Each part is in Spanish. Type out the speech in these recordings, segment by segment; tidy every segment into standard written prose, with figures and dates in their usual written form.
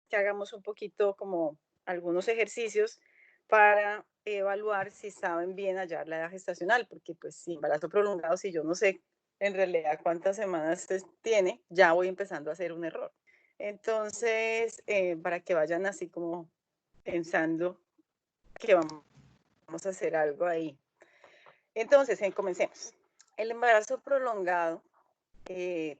que hagamos un poquito como algunos ejercicios para evaluar si saben bien hallar la edad gestacional, porque pues si embarazo prolongado, si yo no sé en realidad cuántas semanas tiene, ya voy empezando a hacer un error. Entonces, para que vayan así como pensando que vamos a hacer algo ahí. Entonces, comencemos. El embarazo prolongado,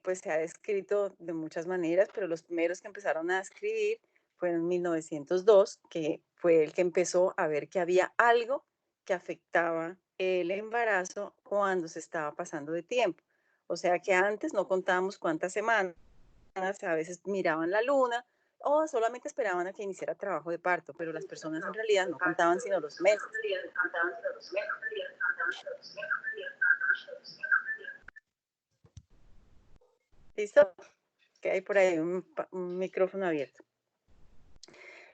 pues se ha descrito de muchas maneras, pero los primeros que empezaron a escribir fueron en 1902, que fue el que empezó a ver que había algo que afectaba el embarazo cuando se estaba pasando de tiempo. O sea que antes no contábamos cuántas semanas, a veces miraban la luna o solamente esperaban a que iniciara trabajo de parto, pero las personas en realidad no contaban sino los meses. ¿Listo? Que hay por ahí un micrófono abierto.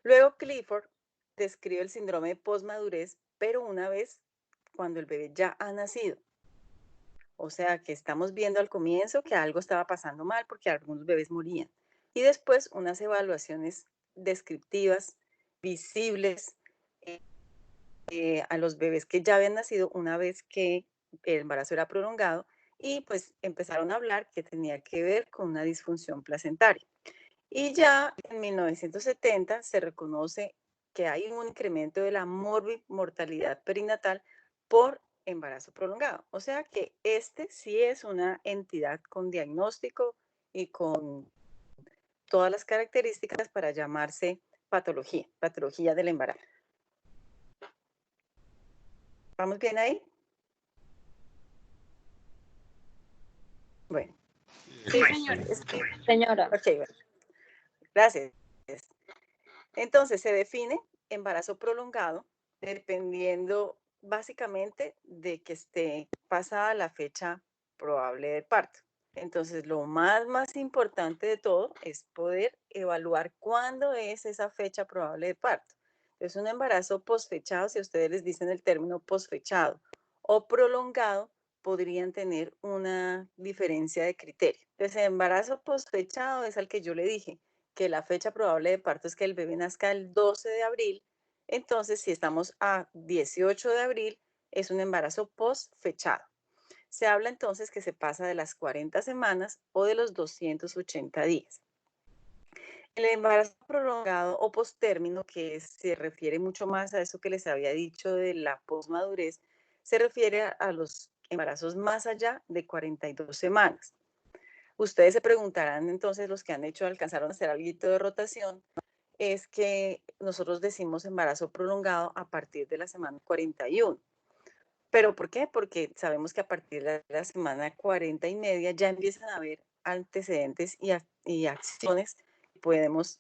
Luego Clifford describe el síndrome de posmadurez, pero una vez cuando el bebé ya ha nacido. O sea que estamos viendo al comienzo que algo estaba pasando mal porque algunos bebés morían. Y después unas evaluaciones descriptivas, visibles, a los bebés que ya habían nacido una vez que el embarazo era prolongado y pues empezaron a hablar que tenía que ver con una disfunción placentaria. Y ya en 1970 se reconoce que hay un incremento de la mortalidad perinatal por embarazo prolongado. O sea que este sí es una entidad con diagnóstico y con todas las características para llamarse patología del embarazo. ¿Vamos bien ahí? Bueno. Sí, señora. Señora. Ok, bueno. Gracias. Entonces se define embarazo prolongado dependiendo básicamente de que esté pasada la fecha probable de parto. Entonces, lo más importante de todo es poder evaluar cuándo es esa fecha probable de parto. Es un embarazo posfechado, si a ustedes les dicen el término posfechado o prolongado, podrían tener una diferencia de criterio. Entonces, el embarazo posfechado es al que yo le dije que la fecha probable de parto es que el bebé nazca el 12 de abril. Entonces, si estamos a 18 de abril, es un embarazo posfechado. Se habla entonces que se pasa de las 40 semanas o de los 280 días. El embarazo prolongado o postérmino, que se refiere mucho más a eso que les había dicho de la posmadurez, se refiere a los embarazos más allá de 42 semanas. Ustedes se preguntarán entonces, los que han hecho, alcanzaron a hacer algo de rotación, es que nosotros decimos embarazo prolongado a partir de la semana 41. ¿Pero por qué? Porque sabemos que a partir de la semana 40 y media ya empiezan a haber antecedentes y acciones que podemos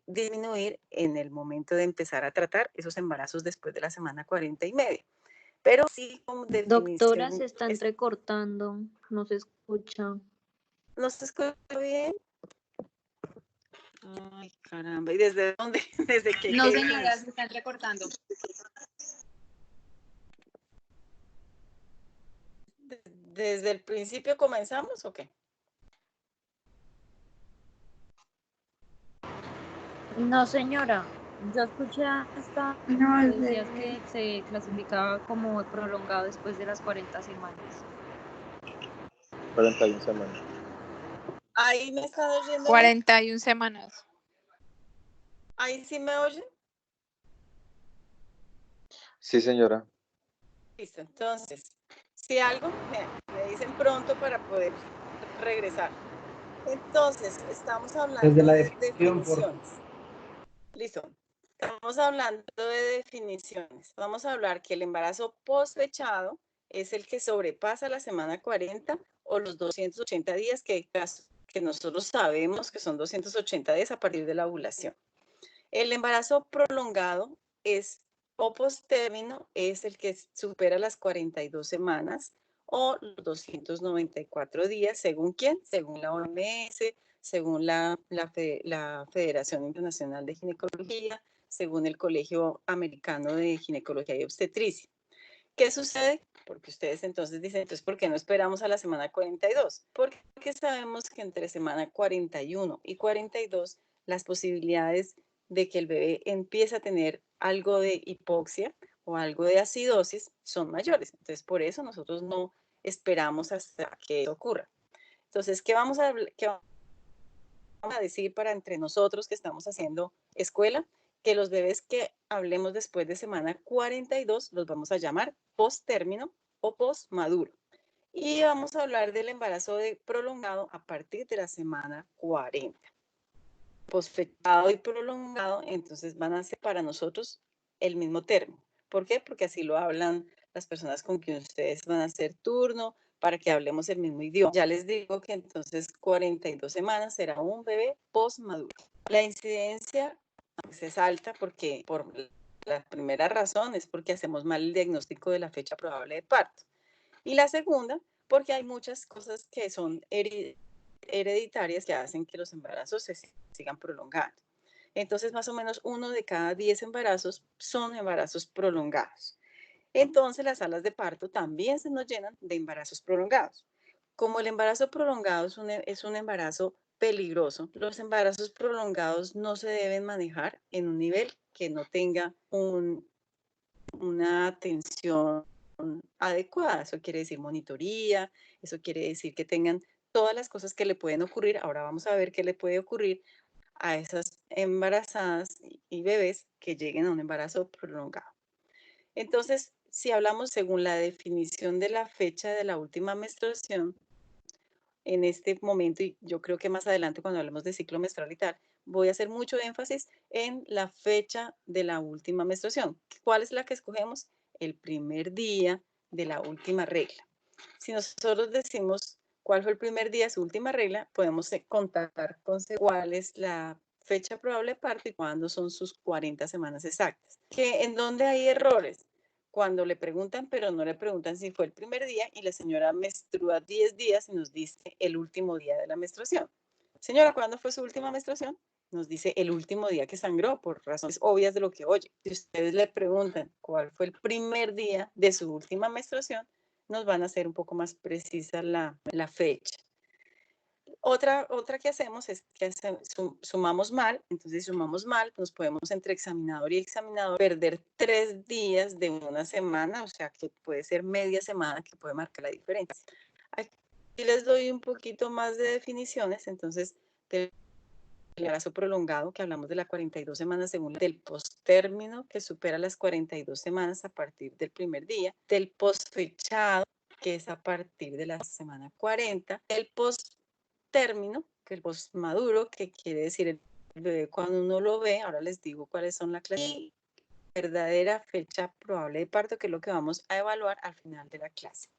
disminuir en el momento de empezar a tratar esos embarazos después de la semana 40 y media. Pero sí, como Doctora, definición, se está entrecortando, no se escucha. ¿no se escucha bien? Ay, caramba, ¿y desde dónde? ¿Desde qué? No, señora, se está entrecortando. ¿Desde el principio comenzamos o qué? No, señora. Yo escuché hasta No, que decías que se clasificaba como prolongado después de las 40 semanas. 41 semanas. ¿Ahí me están oyendo? 41 semanas. ¿Ahí sí me oyen? Sí, señora. Listo, entonces, si algo me dicen pronto para poder regresar. Entonces, estamos hablando de definiciones. Listo. Estamos hablando de definiciones. Vamos a hablar que el embarazo posfechado es el que sobrepasa la semana 40 o los 280 días que nosotros sabemos que son 280 días a partir de la ovulación. El embarazo prolongado es o postérmino es el que supera las 42 semanas o los 294 días, ¿según quién? Según la OMS, según la Federación Internacional de Ginecología, según el Colegio Americano de Ginecología y Obstetricia. ¿Qué sucede? Porque ustedes entonces dicen, entonces, ¿por qué no esperamos a la semana 42? Porque sabemos que entre semana 41 y 42 las posibilidades de que el bebé empiece a tener algo de hipoxia o algo de acidosis son mayores. Entonces, por eso nosotros no esperamos hasta que eso ocurra. Entonces, ¿qué vamos a decir para entre nosotros que estamos haciendo escuela? Que los bebés que hablemos después de semana 42 los vamos a llamar post-término o post-maduro. Y vamos a hablar del embarazo prolongado a partir de la semana 40. Posfechado y prolongado, entonces van a ser para nosotros el mismo término. ¿Por qué? Porque así lo hablan las personas con quien ustedes van a hacer turno, para que hablemos el mismo idioma. Ya les digo que entonces 42 semanas será un bebé postmaduro. La incidencia es alta porque por la primera razón es porque hacemos mal el diagnóstico de la fecha probable de parto. Y la segunda, porque hay muchas cosas que son hereditarias que hacen que los embarazos se sigan prolongando. Entonces, más o menos 1 de cada 10 embarazos son embarazos prolongados. Entonces, las salas de parto también se nos llenan de embarazos prolongados. Como el embarazo prolongado es un embarazo peligroso, los embarazos prolongados no se deben manejar en un nivel que no tenga una atención adecuada. Eso quiere decir monitoría, eso quiere decir que tengan todas las cosas que le pueden ocurrir. Ahora vamos a ver qué le puede ocurrir a esas embarazadas y bebés que lleguen a un embarazo prolongado. Entonces, si hablamos según la definición de la fecha de la última menstruación, en este momento, y yo creo que más adelante cuando hablemos de ciclo menstrual y tal, voy a hacer mucho énfasis en la fecha de la última menstruación. ¿Cuál es la que escogemos? El primer día de la última regla. Si nosotros decimos cuál fue el primer día de su última regla, podemos contar con cuál es la fecha probable de parto y cuándo son sus 40 semanas exactas. ¿En dónde hay errores? Cuando le preguntan, pero no le preguntan si fue el primer día y la señora menstrua 10 días y nos dice el último día de la menstruación. Señora, ¿cuándo fue su última menstruación? Nos dice el último día que sangró, por razones obvias de lo que oye. Si ustedes le preguntan cuál fue el primer día de su última menstruación, nos van a hacer un poco más precisa la fecha. Otra que hacemos es que sumamos mal, entonces si sumamos mal, nos podemos entre examinador y examinador perder 3 días de una semana, o sea que puede ser media semana que puede marcar la diferencia. Aquí les doy un poquito más de definiciones, entonces del embarazo prolongado, que hablamos de las 42 semanas según del posttérmino, que supera las 42 semanas a partir del primer día, del postfechado, que es a partir de la semana 40, el posttérmino, que el postmaduro, que quiere decir el bebé cuando uno lo ve, ahora les digo cuáles son las clases, y verdadera fecha probable de parto, que es lo que vamos a evaluar al final de la clase.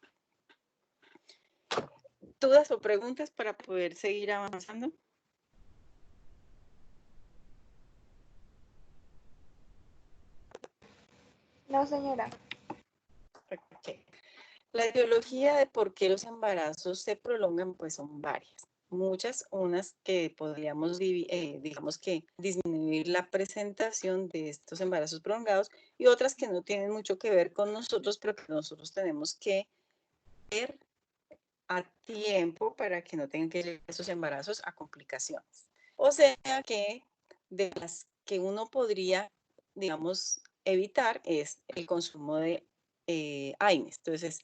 ¿Dudas o preguntas para poder seguir avanzando? No, señora. Okay. La etiología de por qué los embarazos se prolongan, pues son varias. Muchas, unas que podríamos, digamos que disminuir la presentación de estos embarazos prolongados y otras que no tienen mucho que ver con nosotros, pero que nosotros tenemos que ver a tiempo para que no tengan que llegar esos embarazos a complicaciones. O sea que de las que uno podría, digamos, evitar es el consumo de AINES. Entonces,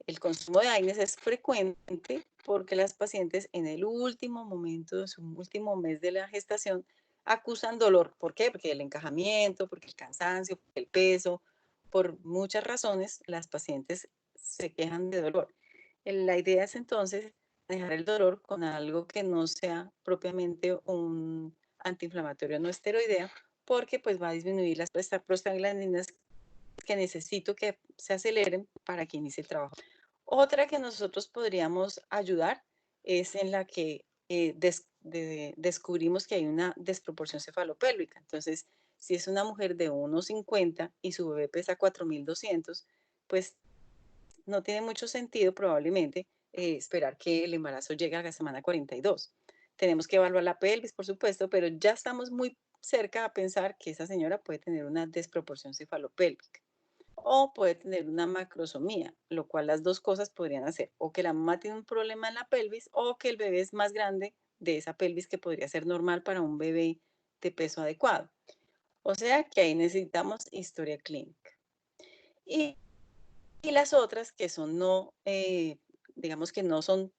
el consumo de AINES es frecuente porque las pacientes en el último momento de su último mes de la gestación acusan dolor. ¿Por qué? Porque el encajamiento, porque el cansancio, porque el peso, por muchas razones las pacientes se quejan de dolor. La idea es entonces dejar el dolor con algo que no sea propiamente un antiinflamatorio no esteroideo, porque pues va a disminuir las prostaglandinas que necesito que se aceleren para que inicie el trabajo. Otra que nosotros podríamos ayudar es en la que descubrimos que hay una desproporción cefalopélvica. Entonces, si es una mujer de 1,50 y su bebé pesa 4.200, pues no tiene mucho sentido probablemente esperar que el embarazo llegue a la semana 42. Tenemos que evaluar la pelvis, por supuesto, pero ya estamos muy cerca a pensar que esa señora puede tener una desproporción cefalopélvica o puede tener una macrosomía, lo cual las dos cosas podrían hacer, o que la mamá tiene un problema en la pelvis o que el bebé es más grande de esa pelvis que podría ser normal para un bebé de peso adecuado. O sea que ahí necesitamos historia clínica. Y las otras que son no, digamos que no son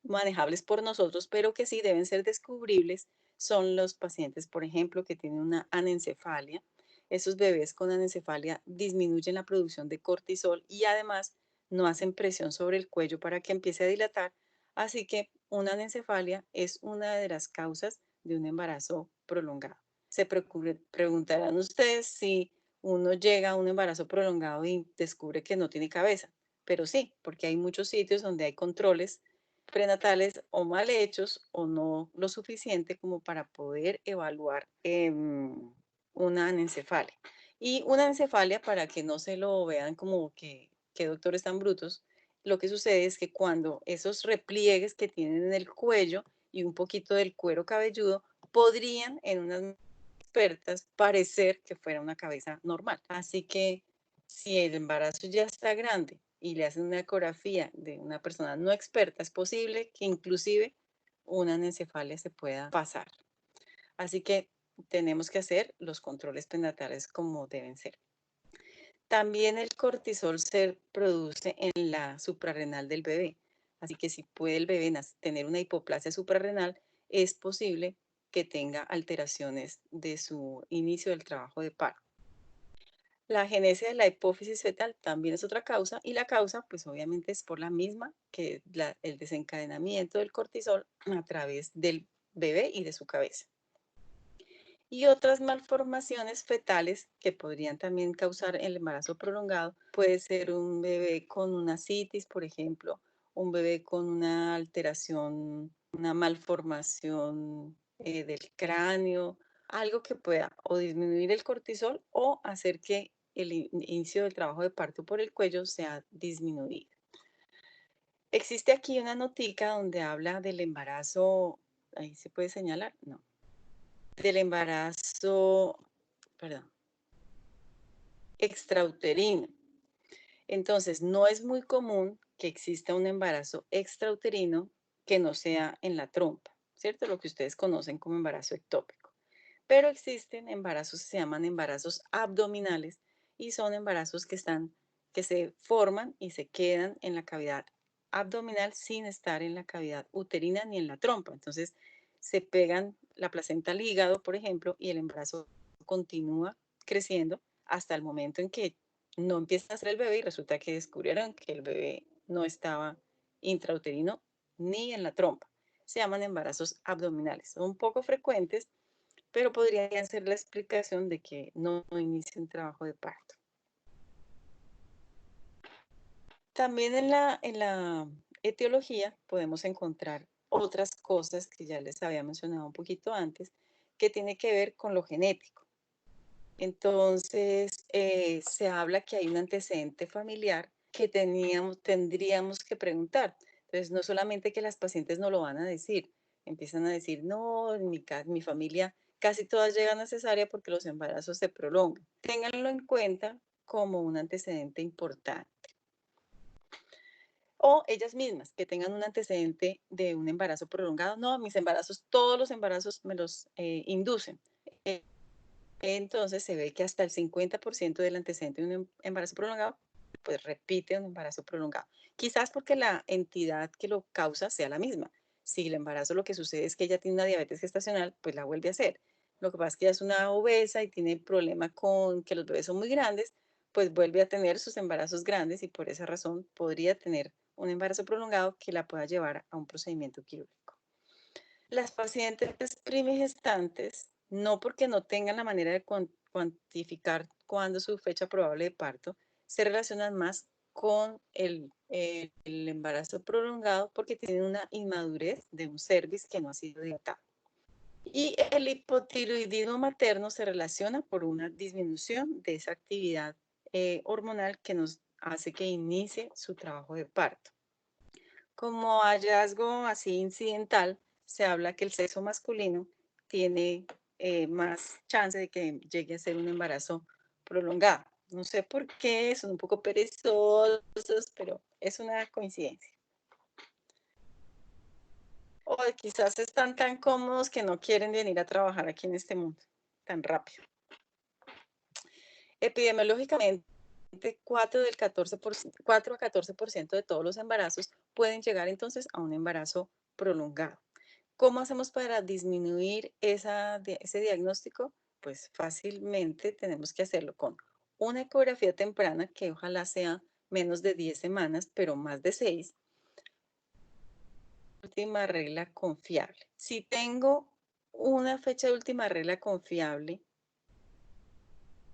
manejables por nosotros, pero que sí deben ser descubribles, son los pacientes, por ejemplo, que tienen una anencefalia. Esos bebés con anencefalia disminuyen la producción de cortisol y además no hacen presión sobre el cuello para que empiece a dilatar. Así que una anencefalia es una de las causas de un embarazo prolongado. Se preguntarán ustedes si uno llega a un embarazo prolongado y descubre que no tiene cabeza, pero sí, porque hay muchos sitios donde hay controles prenatales o mal hechos o no lo suficiente como para poder evaluar una anencefalia. Y una anencefalia, para que no se lo vean como que doctores tan brutos, lo que sucede es que cuando esos repliegues que tienen en el cuello y un poquito del cuero cabelludo podrían en unas expertas parecer que fuera una cabeza normal. Así que si el embarazo ya está grande y le hacen una ecografía de una persona no experta, es posible que inclusive una anencefalia se pueda pasar. Así que tenemos que hacer los controles prenatales como deben ser. También el cortisol se produce en la suprarrenal del bebé. Así que si puede el bebé tener una hipoplasia suprarrenal, es posible que tenga alteraciones de su inicio del trabajo de parto. La genesia de la hipófisis fetal también es otra causa y la causa pues obviamente es por la misma que el desencadenamiento del cortisol a través del bebé y de su cabeza. Y otras malformaciones fetales que podrían también causar el embarazo prolongado puede ser un bebé con una citis, por ejemplo, un bebé con una alteración, una malformación del cráneo, algo que pueda o disminuir el cortisol o hacer que el inicio del trabajo de parto por el cuello sea disminuido. Existe aquí una notica donde habla del embarazo, ahí se puede señalar, no, del embarazo, perdón, extrauterino. Entonces, no es muy común que exista un embarazo extrauterino que no sea en la trompa, ¿cierto? Lo que ustedes conocen como embarazo ectópico. Pero existen embarazos que se llaman embarazos abdominales y son embarazos que se forman y se quedan en la cavidad abdominal sin estar en la cavidad uterina ni en la trompa. Entonces, se pegan la placenta al hígado, por ejemplo, y el embarazo continúa creciendo hasta el momento en que no empieza a ser el bebé y resulta que descubrieron que el bebé no estaba intrauterino ni en la trompa. Se llaman embarazos abdominales. Son poco frecuentes, pero podrían ser la explicación de que no inicie un trabajo de parto. También en la etiología podemos encontrar otras cosas que ya les había mencionado un poquito antes, que tiene que ver con lo genético. Entonces, se habla que hay un antecedente familiar que tendríamos que preguntar. Entonces, no solamente que las pacientes no lo van a decir, empiezan a decir, no, en mi familia casi todas llegan a cesárea porque los embarazos se prolongan. Ténganlo en cuenta como un antecedente importante. O ellas mismas, que tengan un antecedente de un embarazo prolongado. No, mis embarazos, todos los embarazos me los inducen. Entonces se ve que hasta el 50% del antecedente de un embarazo prolongado, pues repite un embarazo prolongado. Quizás porque la entidad que lo causa sea la misma. Si el embarazo lo que sucede es que ella tiene una diabetes gestacional, pues la vuelve a hacer. Lo que pasa es que ella es una obesa y tiene problema con que los bebés son muy grandes, pues vuelve a tener sus embarazos grandes y por esa razón podría tener un embarazo prolongado que la pueda llevar a un procedimiento quirúrgico. Las pacientes primigestantes, no porque no tengan la manera de cuantificar cuándo es su fecha probable de parto, se relacionan más con el embarazo prolongado porque tienen una inmadurez de un cervix que no ha sido dilatado. Y el hipotiroidismo materno se relaciona por una disminución de esa actividad hormonal que nos hace que inicie su trabajo de parto. Como hallazgo así incidental, se habla que el sexo masculino tiene más chance de que llegue a ser un embarazo prolongado. No sé por qué, son un poco perezosos, pero es una coincidencia. O quizás están tan cómodos que no quieren venir a trabajar aquí en este mundo tan rápido. Epidemiológicamente, 4 a 14% de todos los embarazos pueden llegar entonces a un embarazo prolongado. ¿Cómo hacemos para disminuir ese diagnóstico? Pues fácilmente tenemos que hacerlo con una ecografía temprana, que ojalá sea menos de 10 semanas, pero más de 6. Última regla confiable. Si tengo una fecha de última regla confiable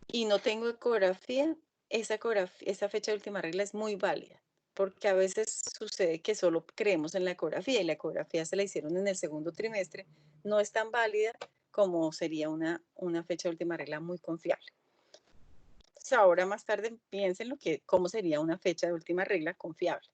y no tengo ecografía, esa fecha de última regla es muy válida, porque a veces sucede que solo creemos en la ecografía y la ecografía se la hicieron en el segundo trimestre, no es tan válida como sería una fecha de última regla muy confiable. Entonces ahora más tarde piensen cómo sería una fecha de última regla confiable.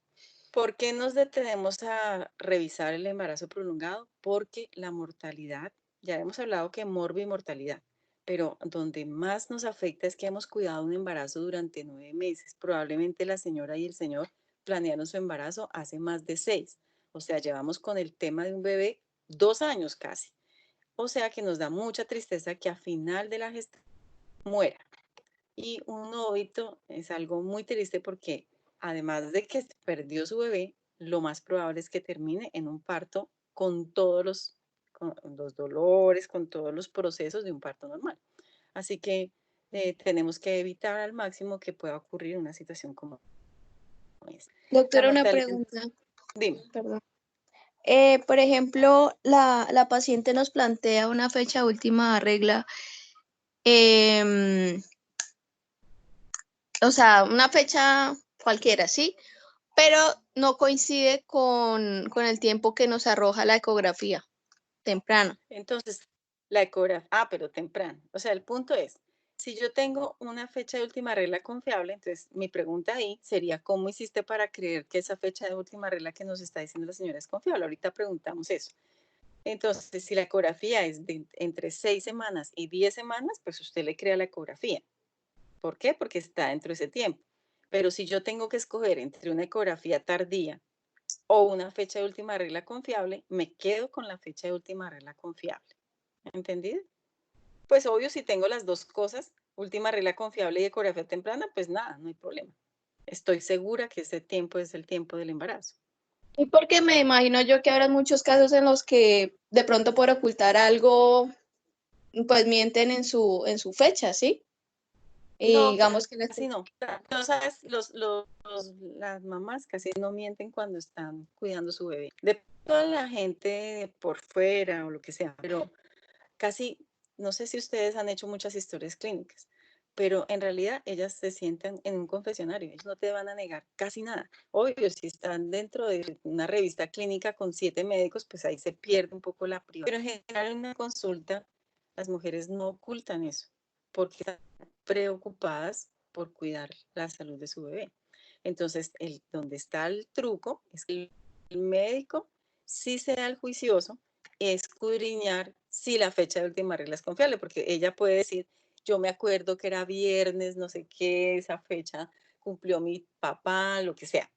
¿Por qué nos detenemos a revisar el embarazo prolongado? Porque la mortalidad, ya hemos hablado que mortalidad, pero donde más nos afecta es que hemos cuidado un embarazo durante 9 meses. Probablemente la señora y el señor planearon su embarazo hace más de 6. O sea, llevamos con el tema de un bebé 2 años casi. O sea que nos da mucha tristeza que a final de la gestación muera. Y un óbito es algo muy triste porque además de que perdió su bebé, lo más probable es que termine en un parto con todos los dolores, con todos los procesos de un parto normal. Así que tenemos que evitar al máximo que pueda ocurrir una situación como esta. Doctora, una pregunta. Dime. Perdón. Por ejemplo, la paciente nos plantea una fecha de última regla, o sea, una fecha cualquiera, ¿sí? Pero no coincide con el tiempo que nos arroja la ecografía temprano. Entonces, la ecografía, pero temprano. O sea, el punto es, si yo tengo una fecha de última regla confiable, entonces mi pregunta ahí sería, ¿cómo hiciste para creer que esa fecha de última regla que nos está diciendo la señora es confiable? Ahorita preguntamos eso. Entonces, si la ecografía es entre 6 semanas y 10 semanas, pues usted le crea la ecografía. ¿Por qué? Porque está dentro de ese tiempo. Pero si yo tengo que escoger entre una ecografía tardía o una fecha de última regla confiable, me quedo con la fecha de última regla confiable. ¿Entendido? Pues obvio, si tengo las dos cosas, última regla confiable y ecografía temprana, pues nada, no hay problema. Estoy segura que ese tiempo es el tiempo del embarazo. Y porque me imagino yo que habrá muchos casos en los que de pronto por ocultar algo, pues mienten en su fecha, ¿sí? Y no, digamos que casi no. No sabes, las mamás casi no mienten cuando están cuidando su bebé. De toda la gente por fuera o lo que sea, pero casi, no sé si ustedes han hecho muchas historias clínicas, pero en realidad ellas se sientan en un confesionario, ellos no te van a negar casi nada. Obvio, si están dentro de una revista clínica con 7 médicos, pues ahí se pierde un poco la privacidad. Pero en general en una consulta, las mujeres no ocultan eso, porque están preocupadas por cuidar la salud de su bebé. Entonces, donde está el truco es que el médico sí sea el juicioso, escudriñar si la fecha de última regla es confiable, porque ella puede decir, yo me acuerdo que era viernes, no sé qué, esa fecha cumplió mi papá, lo que sea.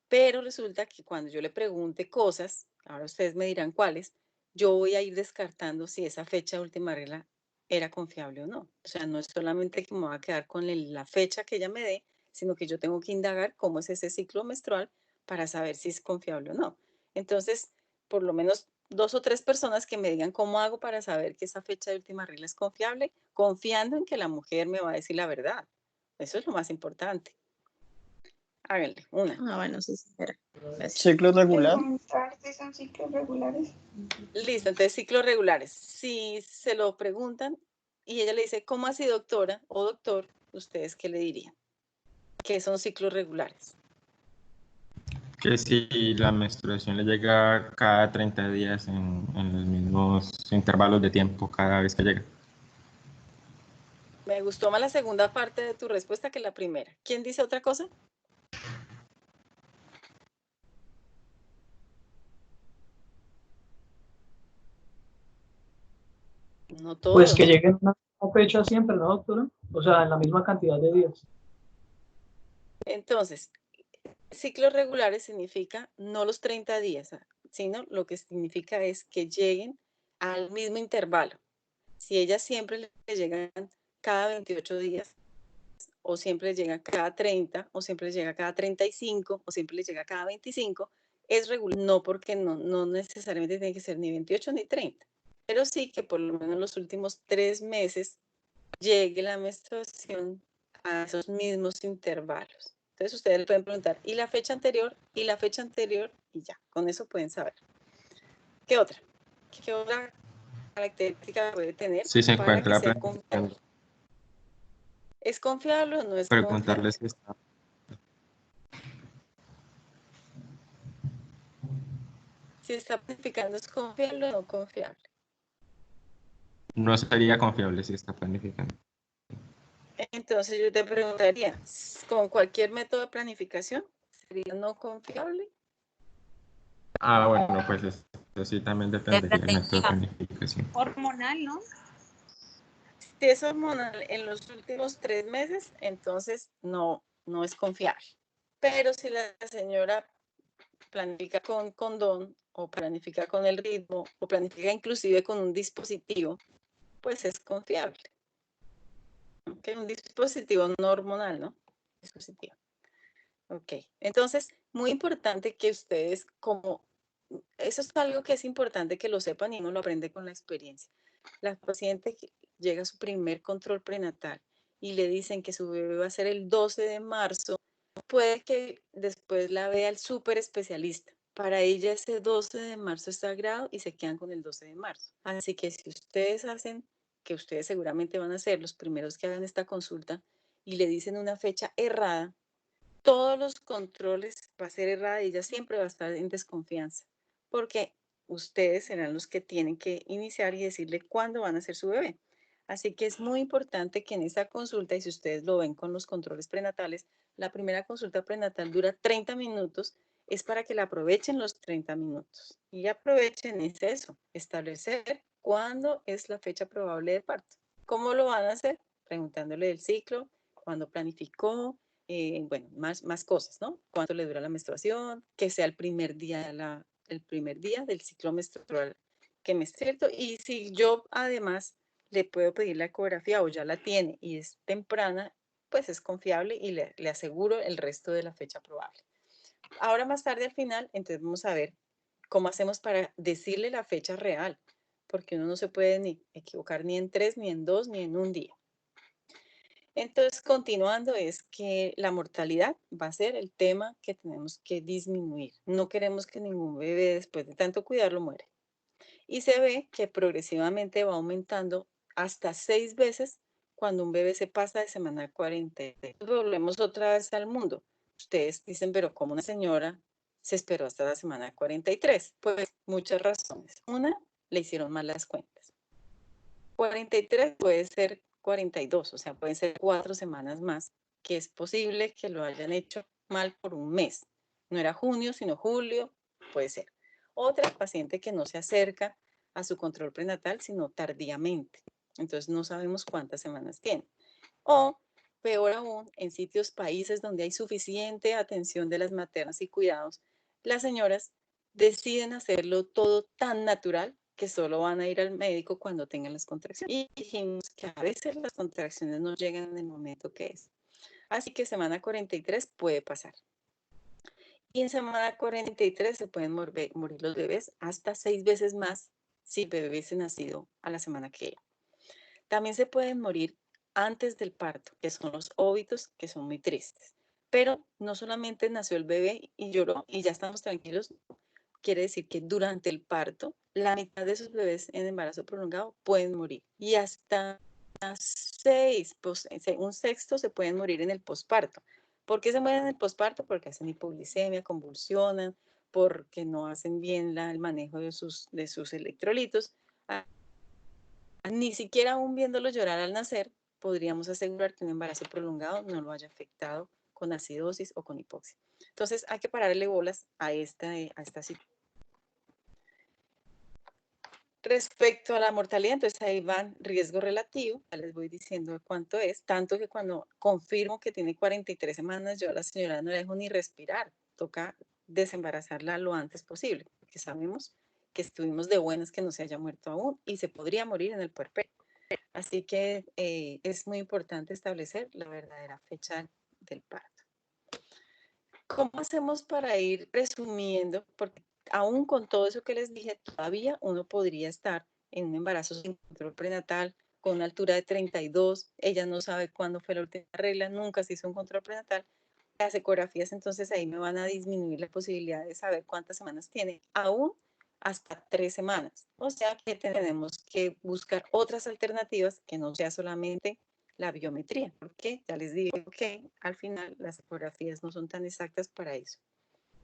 Pero resulta que cuando yo le pregunte cosas, ahora ustedes me dirán cuáles, yo voy a ir descartando si esa fecha de última regla era confiable o no. O sea, no es solamente que me voy a quedar con la fecha que ella me dé, sino que yo tengo que indagar cómo es ese ciclo menstrual para saber si es confiable o no. Entonces, por lo menos 2 o 3 personas que me digan cómo hago para saber que esa fecha de última regla es confiable, confiando en que la mujer me va a decir la verdad. Eso es lo más importante. Háganle, una. Ah, bueno, sí, señora. ¿Ciclo regular? Si son ciclos regulares. Listo, entonces ciclos regulares. Si se lo preguntan y ella le dice, ¿cómo así, doctora o doctor? ¿Ustedes qué le dirían? ¿Qué son ciclos regulares? Que si la menstruación le llega cada 30 días en los mismos intervalos de tiempo cada vez que llega. Me gustó más la segunda parte de tu respuesta que la primera. ¿Quién dice otra cosa? No todos. Pues que lleguen a una fecha siempre, ¿no, doctora? O sea, en la misma cantidad de días. Entonces, ciclos regulares significa no los 30 días. sino lo que significa es que lleguen al mismo intervalo. Si ellas siempre le llegan cada 28 días, o siempre llega cada 30, o siempre llega cada 35, o siempre le llega cada 25, es regular, no porque no necesariamente tiene que ser ni 28 ni 30, pero sí que por lo menos en los últimos 3 meses llegue la menstruación a esos mismos intervalos. Entonces ustedes pueden preguntar, ¿y la fecha anterior? ¿Y la fecha anterior? Y ya, con eso pueden saber. ¿Qué otra? ¿Qué otra característica puede tener Si se para que encuentra sea confiable? ¿Es confiable o no es confiable? preguntarle si está. Si está planificando, ¿es confiable o no confiable? No sería confiable si está planificando. Entonces yo te preguntaría, ¿con cualquier método de planificación sería no confiable? Ah, bueno, pues eso sí también depende del método de Estrategia planificación. hormonal, ¿no? Si es hormonal en los últimos 3 meses, entonces no es confiable. Pero si la señora planifica con condón o planifica con el ritmo o planifica inclusive con un dispositivo, pues es confiable. ¿Okay? Un dispositivo no hormonal, ¿no? Dispositivo. Ok, entonces, muy importante que ustedes, como, eso es algo que es importante que lo sepan y uno lo aprende con la experiencia. La paciente que llega a su primer control prenatal y le dicen que su bebé va a ser el 12 de marzo, puede que después la vea el súper especialista. Para ella ese 12 de marzo es sagrado y se quedan con el 12 de marzo. Así que si ustedes hacen, que ustedes seguramente van a ser los primeros que hagan esta consulta y le dicen una fecha errada, todos los controles va a ser errada y ella siempre va a estar en desconfianza, porque ustedes serán los que tienen que iniciar y decirle cuándo van a ser su bebé. Así que es muy importante que en esta consulta, y si ustedes lo ven con los controles prenatales, la primera consulta prenatal dura 30 minutos, es para que la aprovechen los 30 minutos. Y aprovechen es eso, establecer cuándo es la fecha probable de parto. ¿Cómo lo van a hacer? Preguntándole del ciclo, cuándo planificó, bueno, más cosas, ¿no? ¿Cuánto le dura la menstruación? Que sea el primer día, el primer día del ciclo menstrual que me es cierto. Y si yo además le puedo pedir la ecografía o ya la tiene y es temprana, pues es confiable y le aseguro el resto de la fecha probable. Ahora más tarde al final, entonces vamos a ver cómo hacemos para decirle la fecha real, porque uno no se puede ni equivocar ni en 3, ni en 2, ni en un día. Entonces, continuando, es que la mortalidad va a ser el tema que tenemos que disminuir. No queremos que ningún bebé, después de tanto cuidarlo, muere. Y se ve que progresivamente va aumentando hasta 6 veces cuando un bebé se pasa de semana 40. Volvemos otra vez al mundo. Ustedes dicen, pero ¿cómo una señora se esperó hasta la semana 43? Pues muchas razones. Una, le hicieron mal las cuentas. 43 puede ser 42, o sea, pueden ser 4 semanas más, que es posible que lo hayan hecho mal por un mes. No era junio, sino julio, puede ser. Otra paciente que no se acerca a su control prenatal, sino tardíamente. Entonces no sabemos cuántas semanas tiene. O, peor aún, en sitios, países donde hay suficiente atención de las maternas y cuidados, las señoras deciden hacerlo todo tan natural que solo van a ir al médico cuando tengan las contracciones. Y dijimos que a veces las contracciones no llegan en el momento que es. Así que semana 43 puede pasar. Y en semana 43 se pueden morir los bebés hasta 6 veces más si el bebé hubiese nacido a la semana que era. También se pueden morir antes del parto, que son los óbitos, que son muy tristes. Pero no solamente nació el bebé y lloró y ya estamos tranquilos, quiere decir que durante el parto, la mitad de esos bebés en embarazo prolongado pueden morir. Y hasta 6, un sexto se pueden morir en el posparto. ¿Por qué se mueren en el posparto? Porque hacen hipoglicemia, convulsionan, porque no hacen bien el manejo de sus electrolitos. Ni siquiera aún viéndolo llorar al nacer, podríamos asegurar que un embarazo prolongado no lo haya afectado con acidosis o con hipoxia. Entonces hay que pararle bolas a esta situación. Respecto a la mortalidad, entonces ahí van riesgo relativo, ya les voy diciendo cuánto es, tanto que cuando confirmo que tiene 43 semanas, yo a la señora no le dejo ni respirar, toca desembarazarla lo antes posible. porque sabemos que estuvimos de buenas que no se haya muerto aún y se podría morir en el puerperio. Así que es muy importante establecer la verdadera fecha del parto. ¿Cómo hacemos para ir resumiendo? Porque aún con todo eso que les dije, todavía uno podría estar en un embarazo sin control prenatal, con una altura de 32, ella no sabe cuándo fue la última regla, nunca se hizo un control prenatal. Las ecografías entonces ahí me van a disminuir la posibilidad de saber cuántas semanas tiene, aún hasta 3 semanas. O sea que tenemos que buscar otras alternativas que no sea solamente la biometría, porque ya les digo que al final las ecografías no son tan exactas para eso.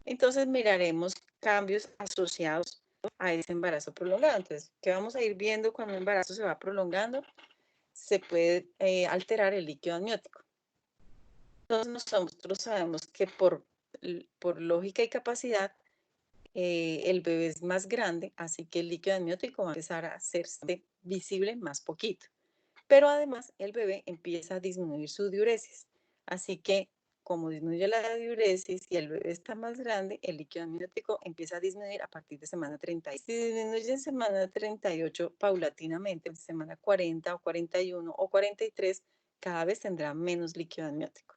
Entonces miraremos cambios asociados a ese embarazo prolongado. Entonces, ¿qué vamos a ir viendo cuando un embarazo se va prolongando? Se puede alterar el líquido amniótico. Entonces nosotros sabemos que por lógica y capacidad, el bebé es más grande, así que el líquido amniótico va a empezar a hacerse visible más poquito. Pero además el bebé empieza a disminuir su diuresis. Así que como disminuye la diuresis y el bebé está más grande, el líquido amniótico empieza a disminuir a partir de semana 38. Si disminuye en semana 38 paulatinamente, en semana 40 o 41 o 43, cada vez tendrá menos líquido amniótico.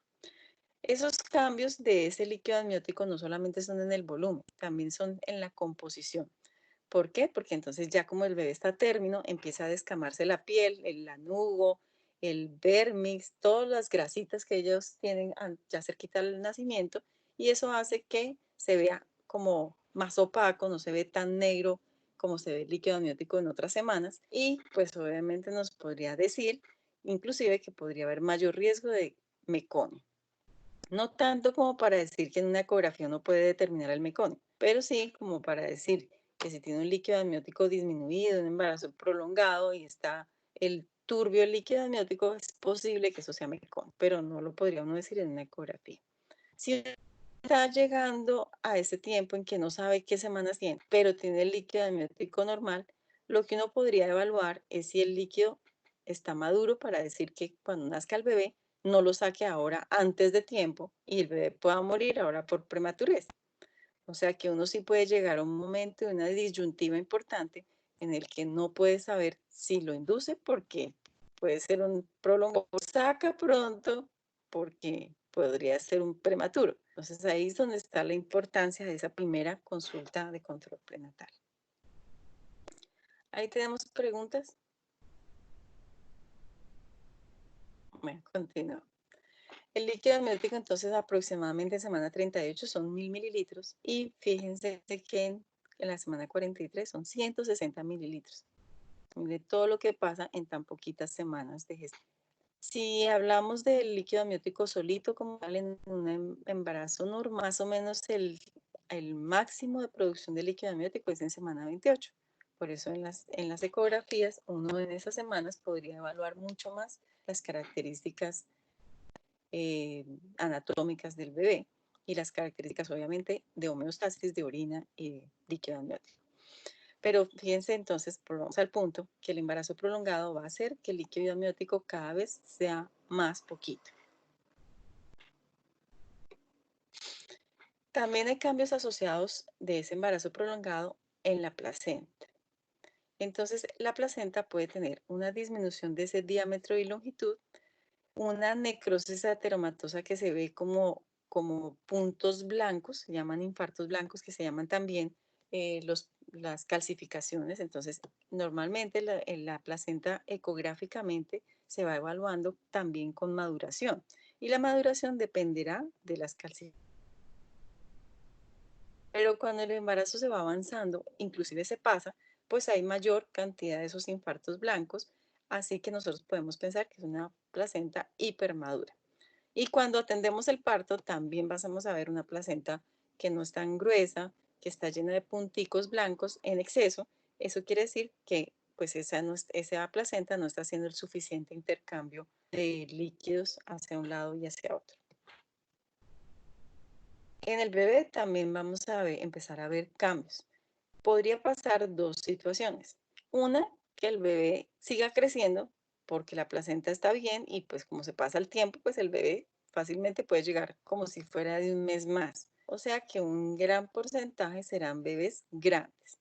Esos cambios de ese líquido amniótico no solamente son en el volumen, también son en la composición. ¿Por qué? Porque entonces ya como el bebé está a término, empieza a descamarse la piel, el lanugo, el vermix, todas las grasitas que ellos tienen ya cerquita del nacimiento, y eso hace que se vea como más opaco, no se ve tan negro como se ve el líquido amniótico en otras semanas, y pues obviamente nos podría decir inclusive que podría haber mayor riesgo de meconio. No tanto como para decir que en una ecografía no puede determinar el meconio, pero sí como para decir que si tiene un líquido amniótico disminuido, un embarazo prolongado y está el turbio líquido amniótico, es posible que eso sea meconio, pero no lo podría uno decir en una ecografía. Si está llegando a ese tiempo en que no sabe qué semanas tiene, pero tiene el líquido amniótico normal, lo que uno podría evaluar es si el líquido está maduro para decir que cuando nazca el bebé no lo saque ahora antes de tiempo y el bebé pueda morir ahora por prematurez. O sea que uno sí puede llegar a un momento de una disyuntiva importante en el que no puede saber si lo induce porque puede ser un prolongado, o saca pronto porque podría ser un prematuro. Entonces ahí es donde está la importancia de esa primera consulta de control prenatal. Ahí tenemos preguntas. Bueno, continúo. El líquido amniótico entonces aproximadamente en semana 38 son 1000 mililitros y fíjense que en la semana 43 son 160 mililitros. Mire todo lo que pasa en tan poquitas semanas de gestación. Si hablamos del líquido amniótico solito como tal en un embarazo normal, más o menos el máximo de producción de líquido amniótico es en semana 28. Por eso en las ecografías uno en esas semanas podría evaluar mucho más las características anatómicas del bebé y las características obviamente de homeostasis de orina y de líquido amniótico. Pero fíjense entonces, volvamos al punto, que el embarazo prolongado va a hacer que el líquido amniótico cada vez sea más poquito. También hay cambios asociados de ese embarazo prolongado en la placenta. Entonces, la placenta puede tener una disminución de ese diámetro y longitud, una necrosis ateromatosa que se ve como puntos blancos, se llaman infartos blancos, que se llaman también las calcificaciones. Entonces, normalmente la placenta ecográficamente se va evaluando también con maduración. Y la maduración dependerá de las calcificaciones. Pero cuando el embarazo se va avanzando, inclusive se pasa, pues hay mayor cantidad de esos infartos blancos, así que nosotros podemos pensar que es una placenta hipermadura. Y cuando atendemos el parto, también vamos a ver una placenta que no es tan gruesa, que está llena de punticos blancos en exceso. Eso quiere decir que pues esa placenta no está haciendo el suficiente intercambio de líquidos hacia un lado y hacia otro. En el bebé también vamos a empezar a ver cambios. Podría pasar dos situaciones. Una, que el bebé siga creciendo porque la placenta está bien y pues como se pasa el tiempo, pues el bebé fácilmente puede llegar como si fuera de un mes más. O sea que un gran porcentaje serán bebés grandes.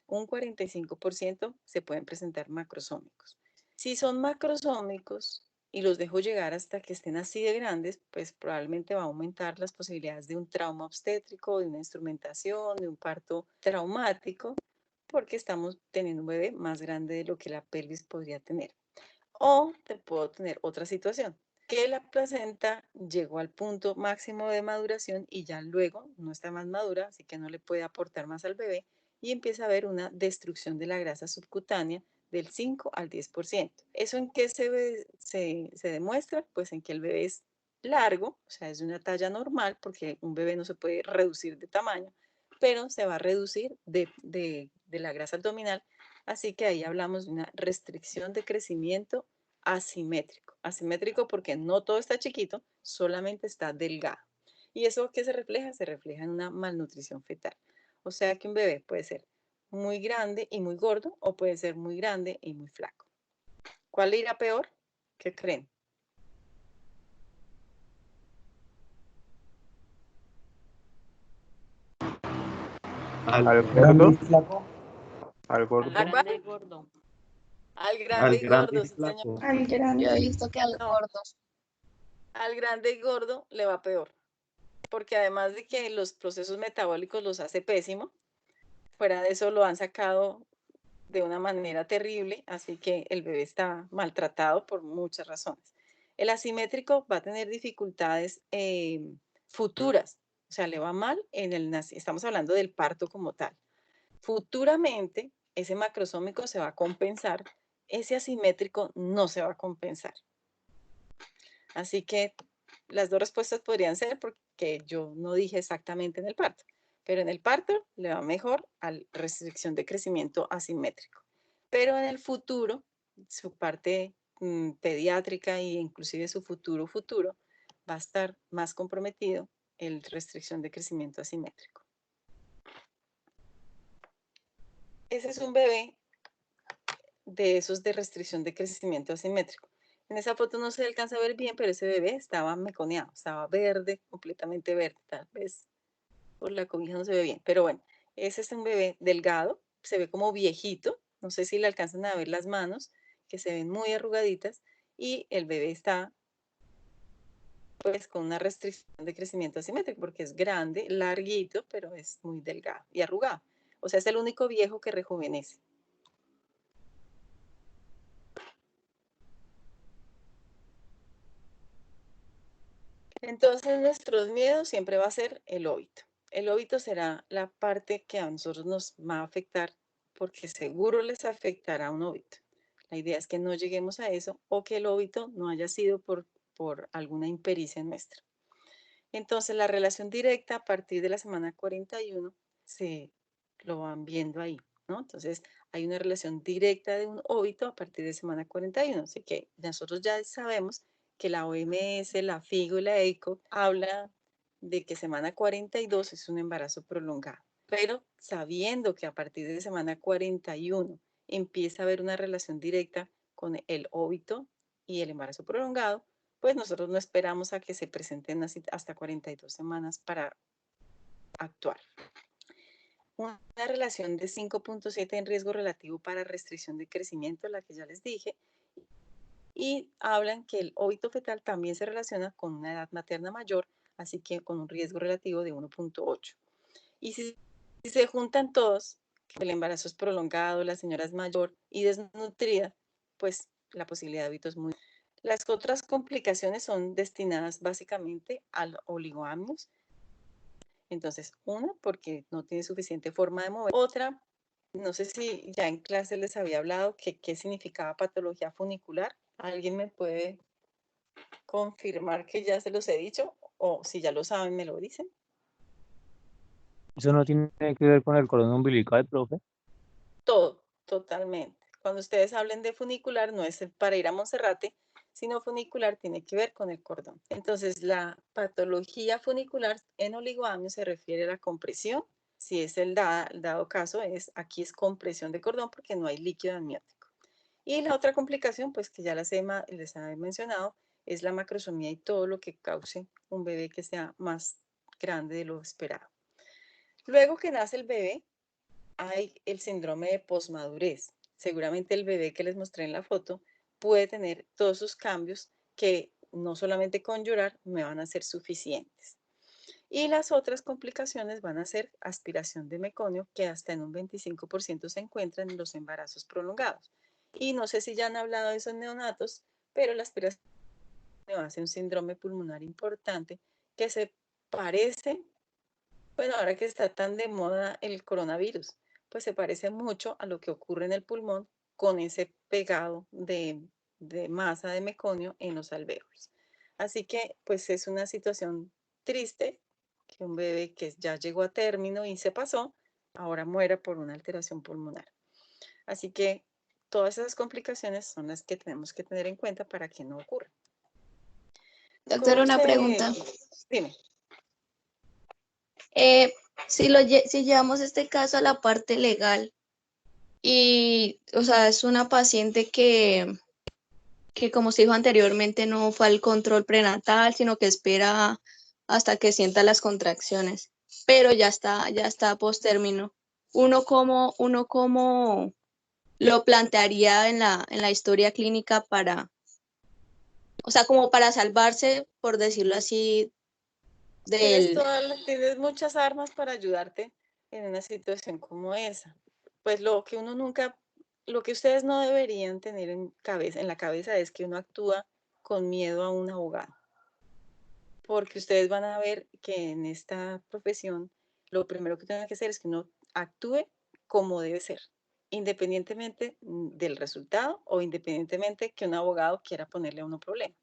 Un 45% se pueden presentar macrosómicos. Si son macrosómicos y los dejo llegar hasta que estén así de grandes, pues probablemente va a aumentar las posibilidades de un trauma obstétrico, de una instrumentación, de un parto traumático, porque estamos teniendo un bebé más grande de lo que la pelvis podría tener. O te puedo tener otra situación, que la placenta llegó al punto máximo de maduración y ya luego no está más madura, así que no le puede aportar más al bebé y empieza a haber una destrucción de la grasa subcutánea del 5 al 10%. ¿Eso en qué se demuestra? Pues en que el bebé es largo, o sea, es de una talla normal, porque un bebé no se puede reducir de tamaño, pero se va a reducir de la grasa abdominal. Así que ahí hablamos de una restricción de crecimiento asimétrico. Asimétrico porque no todo está chiquito, solamente está delgado. ¿Y eso qué se refleja? Se refleja en una malnutrición fetal. O sea que un bebé puede ser muy grande y muy gordo o puede ser muy grande y muy flaco. ¿Cuál le irá peor? ¿Qué creen? Al Grande gordo, y flaco. al gordo, grande y gordo. Al grande al y grande gordo, y sí, señor. flaco. Al Yo he grande. visto que a los No, gordos. al grande y gordo le va peor, porque además de que los procesos metabólicos los hace pésimo, fuera de eso lo han sacado de una manera terrible, así que el bebé está maltratado por muchas razones. El asimétrico va a tener dificultades futuras, o sea, le va mal en el nacimiento, estamos hablando del parto como tal. Futuramente, ese macrosómico se va a compensar, ese asimétrico no se va a compensar. Así que las dos respuestas podrían ser porque yo no dije exactamente en el parto, pero en el parto le va mejor a restricción de crecimiento asimétrico. Pero en el futuro, su parte pediátrica e inclusive su futuro va a estar más comprometido en restricción de crecimiento asimétrico. Ese es un bebé de esos de restricción de crecimiento asimétrico. En esa foto no se alcanza a ver bien, pero ese bebé estaba meconeado, estaba verde, completamente verde. Tal vez por la cobija no se ve bien, pero bueno, ese es un bebé delgado, se ve como viejito, no sé si le alcanzan a ver las manos, que se ven muy arrugaditas, y el bebé está pues con una restricción de crecimiento asimétrico, porque es grande, larguito, pero es muy delgado y arrugado. O sea, es el único viejo que rejuvenece. Entonces, nuestros miedos siempre va a ser el óbito. El óbito será la parte que a nosotros nos va a afectar porque seguro les afectará un óbito. La idea es que no lleguemos a eso o que el óbito no haya sido por alguna impericia nuestra. Entonces, la relación directa a partir de la semana 41 se lo van viendo ahí, ¿no? Entonces, hay una relación directa de un óbito a partir de semana 41. Así que nosotros ya sabemos que la OMS, la FIGO y la EICO habla de que semana 42 es un embarazo prolongado. Pero sabiendo que a partir de semana 41 empieza a haber una relación directa con el óbito y el embarazo prolongado, pues nosotros no esperamos a que se presenten hasta 42 semanas para actuar. Una relación de 5.7 en riesgo relativo para restricción de crecimiento, la que ya les dije, y hablan que el óbito fetal también se relaciona con una edad materna mayor, así que con un riesgo relativo de 1.8. Y si se juntan todos, que el embarazo es prolongado, la señora es mayor y desnutrida, pues la posibilidad de óbito es muy. Las otras complicaciones son destinadas básicamente al oligoamnios. Entonces, una, porque no tiene suficiente forma de mover. Otra, no sé si ya en clase les había hablado que qué significaba patología funicular. ¿Alguien me puede confirmar que ya se los he dicho? O si ya lo saben, me lo dicen. Eso no tiene que ver con el cordón umbilical, profe. Todo, totalmente. Cuando ustedes hablen de funicular, no es para ir a Monserrate, sino funicular tiene que ver con el cordón. Entonces, la patología funicular en oligoamnios se refiere a la compresión. Si es el dado caso, aquí es compresión de cordón porque no hay líquido amniótico. Y la otra complicación, pues que ya les he mencionado, es la macrosomía y todo lo que cause un bebé que sea más grande de lo esperado. Luego que nace el bebé, hay el síndrome de posmadurez. Seguramente el bebé que les mostré en la foto puede tener todos esos cambios que no solamente con llorar me van a ser suficientes. Y las otras complicaciones van a ser aspiración de meconio, que hasta en un 25% se encuentran en los embarazos prolongados. Y no sé si ya han hablado de esos neonatos, pero la aspiración hace un síndrome pulmonar importante que se parece, bueno, ahora que está tan de moda el coronavirus, pues se parece mucho a lo que ocurre en el pulmón con ese pegado de masa de meconio en los alvéolos. Así que, pues es una situación triste que un bebé que ya llegó a término y se pasó, ahora muera por una alteración pulmonar. Así que todas esas complicaciones son las que tenemos que tener en cuenta para que no ocurra. Doctora, una pregunta. Dime. Si llevamos este caso a la parte legal y, o sea, es una paciente que como se dijo anteriormente, no fue al control prenatal, sino que espera hasta que sienta las contracciones, pero ya está post término. Uno cómo lo plantearía en la historia clínica para, o sea, como para salvarse, por decirlo así, Tienes muchas armas para ayudarte en una situación como esa. Pues lo que ustedes no deberían tener en la cabeza es que uno actúa con miedo a un abogado. Porque ustedes van a ver que en esta profesión lo primero que tienen que hacer es que uno actúe como debe ser, independientemente del resultado o independientemente que un abogado quiera ponerle a uno problema.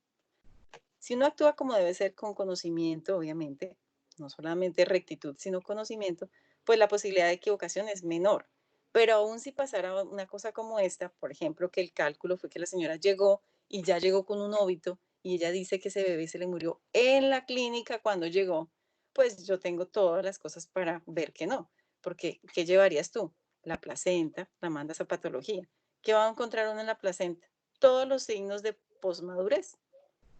Si uno actúa como debe ser, con conocimiento, obviamente, no solamente rectitud, sino conocimiento, pues la posibilidad de equivocación es menor. Pero aún si pasara una cosa como esta, por ejemplo, que el cálculo fue que la señora llegó y ya llegó con un óbito y ella dice que ese bebé se le murió en la clínica cuando llegó, pues yo tengo todas las cosas para ver que no. Porque, ¿qué llevarías tú? La placenta, la mandas a patología. ¿Qué va a encontrar uno en la placenta? Todos los signos de posmadurez,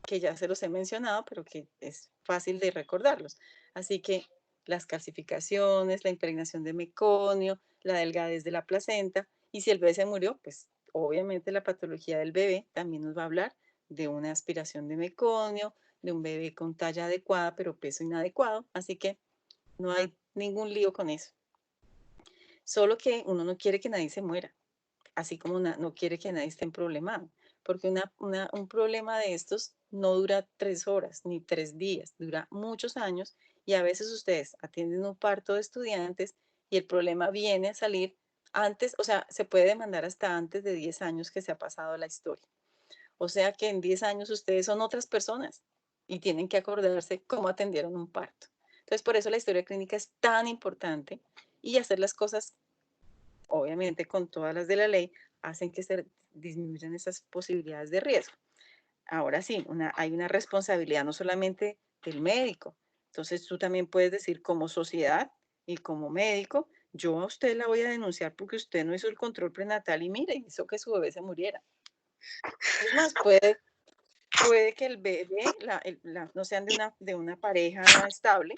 que ya se los he mencionado, pero que es fácil de recordarlos. Así que las calcificaciones, la impregnación de meconio, la delgadez de la placenta, y si el bebé se murió, pues obviamente la patología del bebé también nos va a hablar de una aspiración de meconio, de un bebé con talla adecuada, pero peso inadecuado, así que no hay ningún lío con eso. Solo que uno no quiere que nadie se muera, así como no quiere que nadie esté en problemado, porque un problema de estos no dura 3 horas ni 3 días, dura muchos años, y a veces ustedes atienden un parto de estudiantes y el problema viene a salir antes, o sea, se puede demandar hasta antes de 10 años que se ha pasado la historia. O sea que en 10 años ustedes son otras personas y tienen que acordarse cómo atendieron un parto. Entonces, por eso la historia clínica es tan importante, y hacer las cosas, obviamente con todas las de la ley, hacen que se disminuyan esas posibilidades de riesgo. Ahora sí, hay una responsabilidad no solamente del médico. Entonces tú también puedes decir, como sociedad y como médico, yo a usted la voy a denunciar porque usted no hizo el control prenatal y mire, hizo que su bebé se muriera. Es más, puede que el bebé no sean de una pareja estable.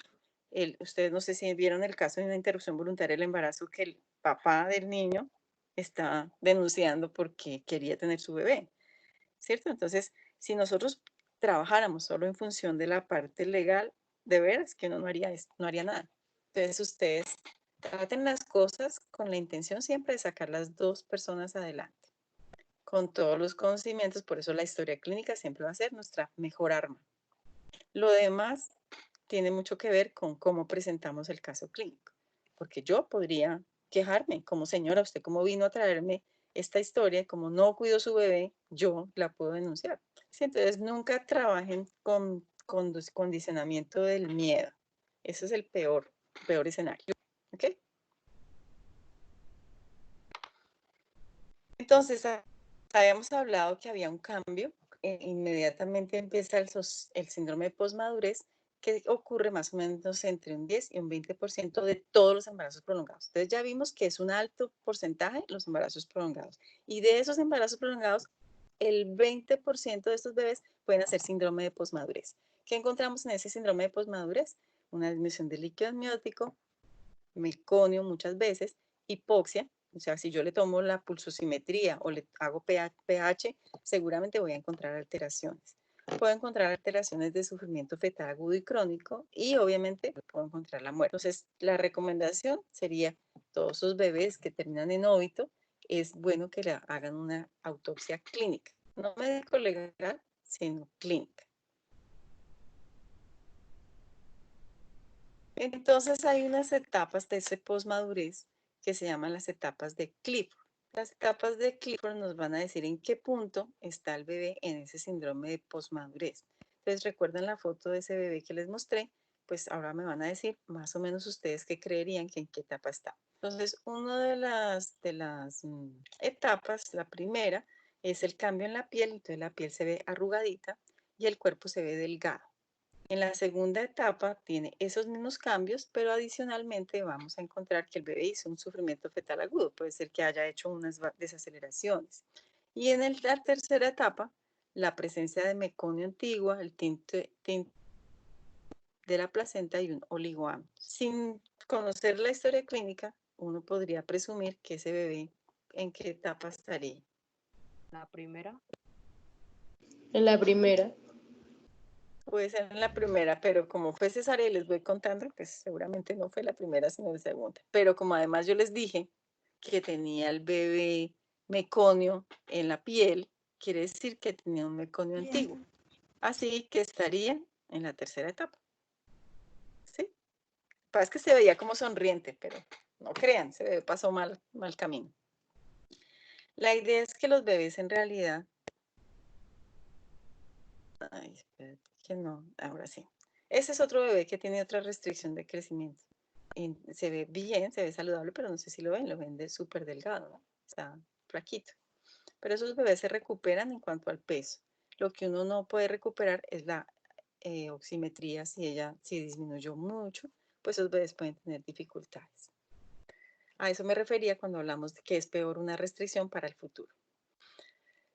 Ustedes no sé si vieron el caso de una interrupción voluntaria del embarazo, que el papá del niño está denunciando porque quería tener su bebé, ¿cierto? Entonces, si nosotros trabajáramos solo en función de la parte legal, de veras que uno no haría nada. Entonces, ustedes traten las cosas con la intención siempre de sacar las dos personas adelante, con todos los conocimientos. Por eso la historia clínica siempre va a ser nuestra mejor arma. Lo demás tiene mucho que ver con cómo presentamos el caso clínico, porque yo podría quejarme como señora, usted como vino a traerme esta historia, como no cuidó su bebé, yo la puedo denunciar. Sí, entonces nunca trabajen con condicionamiento del miedo. Ese es el peor escenario. ¿Ok? Entonces, habíamos hablado que había un cambio. Inmediatamente empieza el síndrome de posmadurez, que ocurre más o menos entre un 10 y un 20% de todos los embarazos prolongados. Entonces ya vimos que es un alto porcentaje los embarazos prolongados. Y de esos embarazos prolongados, el 20% de estos bebés pueden hacer síndrome de posmadurez. ¿Qué encontramos en ese síndrome de posmadurez? una disminución del líquido amniótico, meconio muchas veces, hipoxia, o sea, si yo le tomo la pulsosimetría o le hago pH, seguramente voy a encontrar alteraciones. Puedo encontrar alteraciones de sufrimiento fetal agudo y crónico y obviamente puedo encontrar la muerte. Entonces, la recomendación sería todos esos bebés que terminan en óbito, es bueno que le hagan una autopsia clínica, no médico legal, sino clínica. Entonces hay unas etapas de ese posmadurez que se llaman las etapas de Clifford. Las etapas de Clifford nos van a decir en qué punto está el bebé en ese síndrome de posmadurez. Entonces, recuerdan la foto de ese bebé que les mostré, pues ahora me van a decir más o menos ustedes qué creerían que en qué etapa está. Entonces, una de las etapas, la primera, es el cambio en la piel. Entonces, la piel se ve arrugadita y el cuerpo se ve delgado. En la segunda etapa tiene esos mismos cambios, pero adicionalmente vamos a encontrar que el bebé hizo un sufrimiento fetal agudo. Puede ser que haya hecho unas desaceleraciones. Y en la tercera etapa, la presencia de meconio antigua, el tinte de la placenta y un oligoamnios. Sin conocer la historia clínica, uno podría presumir que ese bebé en qué etapa estaría. La primera. En la primera. Puede ser en la primera, pero como fue cesárea y les voy contando, pues seguramente no fue la primera, sino la segunda. Pero como además yo les dije que tenía el bebé meconio en la piel, quiere decir que tenía un meconio antiguo. Así que estaría en la tercera etapa. ¿Sí? Pasa que se veía como sonriente, pero no crean, se pasó mal camino. La idea es que los bebés en realidad... Ay, espérate, que no, ahora sí. Ese es otro bebé que tiene otra restricción de crecimiento. Y se ve bien, se ve saludable, pero no sé si lo ven de súper delgado, ¿no? Está flaquito. Pero esos bebés se recuperan en cuanto al peso. Lo que uno no puede recuperar es la oximetría. Si disminuyó mucho, pues esos bebés pueden tener dificultades. A eso me refería cuando hablamos de que es peor una restricción para el futuro.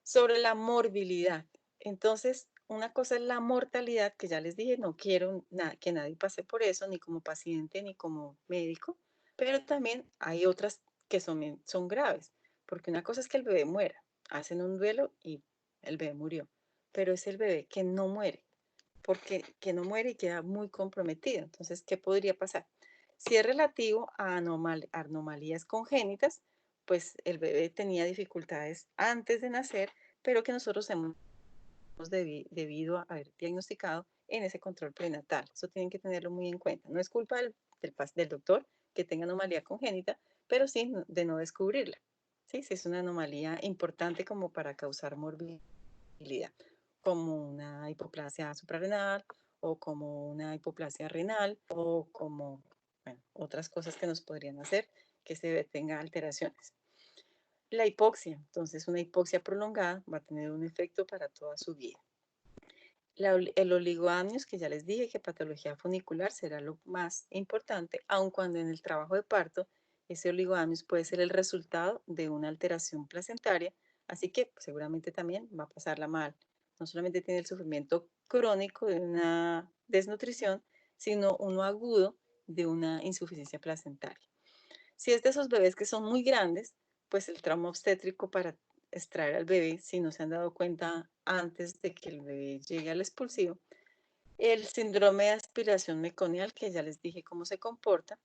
Sobre la morbilidad. Entonces, una cosa es la mortalidad, que ya les dije, no quiero que nadie pase por eso, ni como paciente, ni como médico, pero también hay otras que son graves, porque una cosa es que el bebé muera, hacen un duelo y el bebé murió, pero es el bebé que no muere, porque que no muere y queda muy comprometido. Entonces, ¿qué podría pasar? Si es relativo a anomalías congénitas, pues el bebé tenía dificultades antes de nacer, pero que nosotros hemos debido a haber diagnosticado en ese control prenatal. Eso tienen que tenerlo muy en cuenta. No es culpa del doctor que tenga anomalía congénita, pero sí de no descubrirla. ¿Sí? Si es una anomalía importante como para causar morbilidad, como una hipoplasia suprarrenal o como una hipoplasia renal o como otras cosas que nos podrían hacer que se tenga alteraciones. La hipoxia, entonces una hipoxia prolongada va a tener un efecto para toda su vida. El oligoamnios, que ya les dije que patología funicular será lo más importante, aun cuando en el trabajo de parto ese oligoamnios puede ser el resultado de una alteración placentaria, así que seguramente también va a pasarla mal. No solamente tiene el sufrimiento crónico de una desnutrición, sino uno agudo de una insuficiencia placentaria. Si es de esos bebés que son muy grandes, pues el trauma obstétrico para extraer al bebé, si no se han dado cuenta antes de que el bebé llegue al expulsivo, el síndrome de aspiración meconial, que ya les dije cómo se comporta,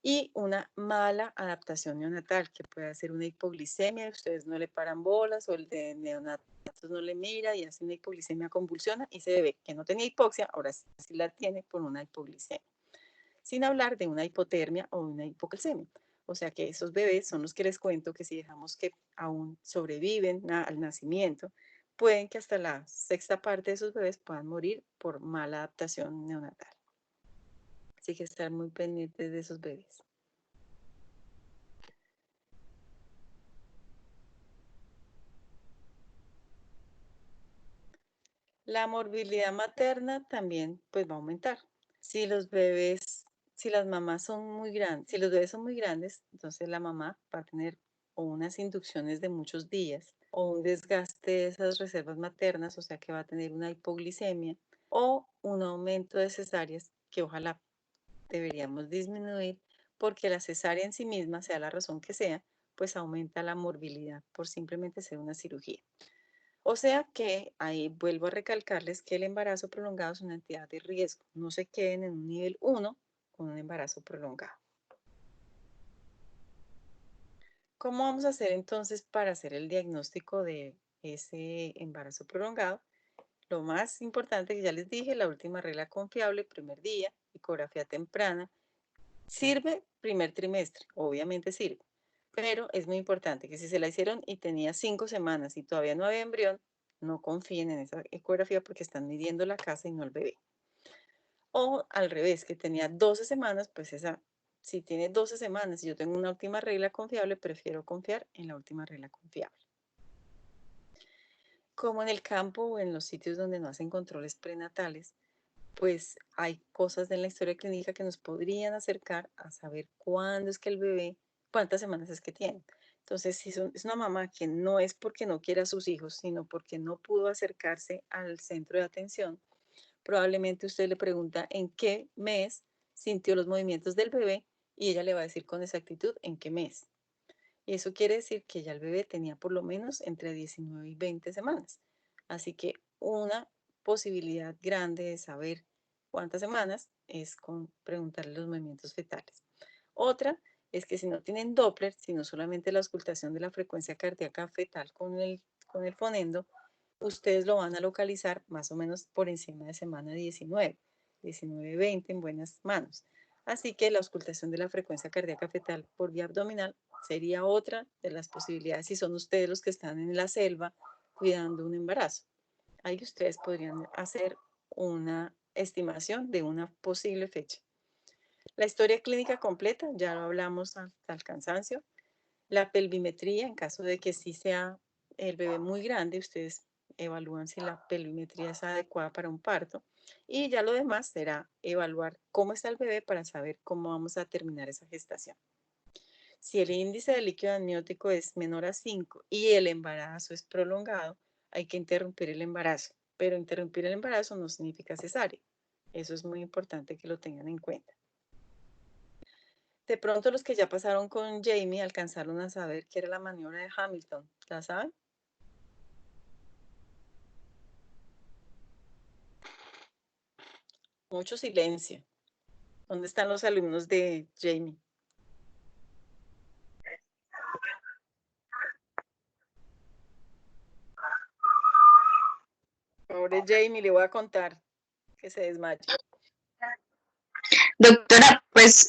y una mala adaptación neonatal, que puede ser una hipoglicemia, ustedes no le paran bolas, o el de neonatos no le mira y hace una hipoglicemia, convulsiona, y ese bebé que no tenía hipoxia, ahora sí la tiene por una hipoglicemia. Sin hablar de una hipotermia o una hipocalcemia. O sea que esos bebés son los que les cuento que si dejamos que aún sobreviven al nacimiento, pueden que hasta la sexta parte de esos bebés puedan morir por mala adaptación neonatal. Así que estar muy pendientes de esos bebés. La morbilidad materna también pues va a aumentar. Si los bebés, si las mamás son muy grandes, si los bebés son muy grandes, entonces la mamá va a tener o unas inducciones de muchos días o un desgaste de esas reservas maternas, o sea que va a tener una hipoglicemia o un aumento de cesáreas que ojalá deberíamos disminuir porque la cesárea en sí misma, sea la razón que sea, pues aumenta la morbilidad por simplemente ser una cirugía. O sea que ahí vuelvo a recalcarles que el embarazo prolongado es una entidad de riesgo. No se queden en un nivel 1 con un embarazo prolongado. ¿Cómo vamos a hacer entonces para hacer el diagnóstico de ese embarazo prolongado? Lo más importante que ya les dije, la última regla confiable, primer día, ecografía temprana. Sirve primer trimestre, obviamente sirve, pero es muy importante que si se la hicieron y tenía 5 semanas y todavía no había embrión, no confíen en esa ecografía porque están midiendo la casa y no el bebé. O al revés, que tenía 12 semanas, pues esa, si tiene 12 semanas y yo tengo una última regla confiable, prefiero confiar en la última regla confiable. Como en el campo o en los sitios donde no hacen controles prenatales, pues hay cosas en la historia clínica que nos podrían acercar a saber cuándo es que el bebé, cuántas semanas es que tiene. Entonces, si es una mamá que no es porque no quiera a sus hijos, sino porque no pudo acercarse al centro de atención, probablemente usted le pregunta en qué mes sintió los movimientos del bebé y ella le va a decir con exactitud en qué mes. Y eso quiere decir que ya el bebé tenía por lo menos entre 19 y 20 semanas. Así que una posibilidad grande de saber cuántas semanas es con preguntarle los movimientos fetales. Otra es que si no tienen Doppler, sino solamente la auscultación de la frecuencia cardíaca fetal con el fonendo, ustedes lo van a localizar más o menos por encima de semana 19, 19-20 en buenas manos. Así que la auscultación de la frecuencia cardíaca fetal por vía abdominal sería otra de las posibilidades si son ustedes los que están en la selva cuidando un embarazo. Ahí ustedes podrían hacer una estimación de una posible fecha. La historia clínica completa, ya lo hablamos hasta el cansancio. La pelvimetría, en caso de que sí sea el bebé muy grande, ustedes evalúan si la pelvimetría es adecuada para un parto. Y ya lo demás será evaluar cómo está el bebé para saber cómo vamos a terminar esa gestación. Si el índice de líquido amniótico es menor a 5 y el embarazo es prolongado, hay que interrumpir el embarazo. Pero interrumpir el embarazo no significa cesárea. Eso es muy importante que lo tengan en cuenta. De pronto los que ya pasaron con Jamie alcanzaron a saber qué era la maniobra de Hamilton. ¿La saben? Mucho silencio. ¿Dónde están los alumnos de Jamie? Pobre Jamie, le voy a contar que se desmaye. Doctora, pues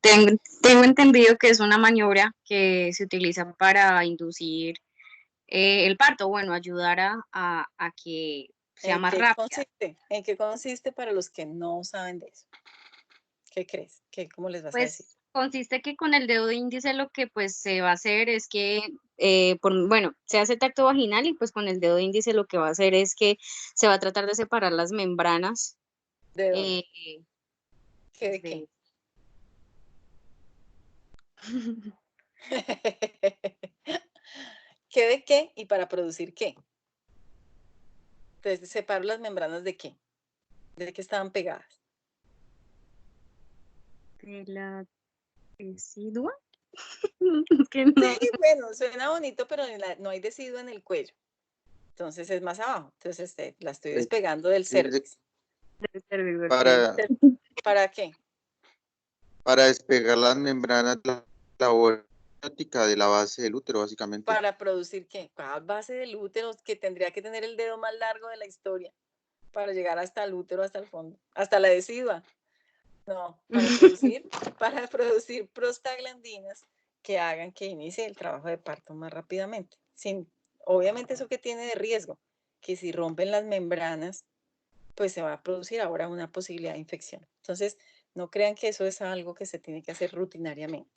tengo entendido que es una maniobra que se utiliza para inducir el parto, bueno, ayudar a que sea más rápida. ¿En qué consiste para los que no saben de eso? ¿Qué crees? ¿Cómo les vas a decir? Pues consiste que con el dedo índice lo que pues se va a hacer es que, bueno, se hace tacto vaginal y pues con el dedo índice lo que va a hacer es que se va a tratar de separar las membranas. ¿De dónde? ¿Qué de qué? ¿Qué de qué y para producir qué? Entonces, separo las membranas de qué? ¿De qué estaban pegadas? De la decidua. Que no. Sí, bueno, suena bonito, pero no hay deciduo en el cuello. Entonces es más abajo. Entonces la estoy despegando del cervix. ¿Para qué? Para despegar las membranas de la óptica de la base del útero, básicamente. ¿Para producir qué? ¿Cuál base del útero que tendría que tener el dedo más largo de la historia para llegar hasta el útero, hasta el fondo, hasta la decidua? No, para producir prostaglandinas que hagan que inicie el trabajo de parto más rápidamente. Obviamente eso que tiene de riesgo, que si rompen las membranas, pues se va a producir ahora una posibilidad de infección. Entonces, no crean que eso es algo que se tiene que hacer rutinariamente.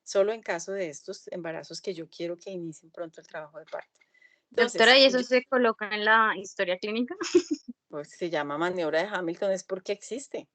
Solo en caso de estos embarazos que yo quiero que inicien pronto el trabajo de parto. Entonces, doctora, ¿y eso se coloca en la historia clínica? Pues se llama maniobra de Hamilton, es porque existe.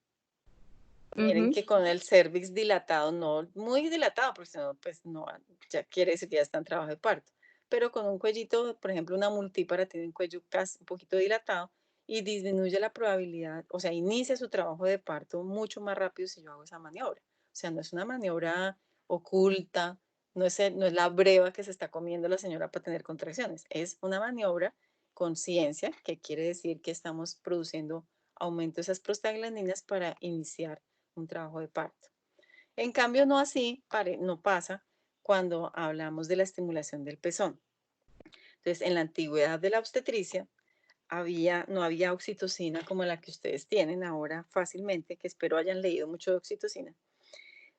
Miren que con el cervix dilatado, no muy dilatado, porque si no, pues no, ya quiere decir que ya está en trabajo de parto. Pero con un cuellito, por ejemplo, una multípara tiene un cuello casi un poquito dilatado y disminuye la probabilidad, o sea, inicia su trabajo de parto mucho más rápido si yo hago esa maniobra. O sea, no es una maniobra oculta, no es la breva que se está comiendo la señora para tener contracciones, es una maniobra con ciencia, que quiere decir que estamos produciendo aumento de esas prostaglandinas para iniciar un trabajo de parto. En cambio, no así, no pasa cuando hablamos de la estimulación del pezón. Entonces, en la antigüedad de la obstetricia, no había oxitocina como la que ustedes tienen ahora fácilmente, que espero hayan leído mucho de oxitocina.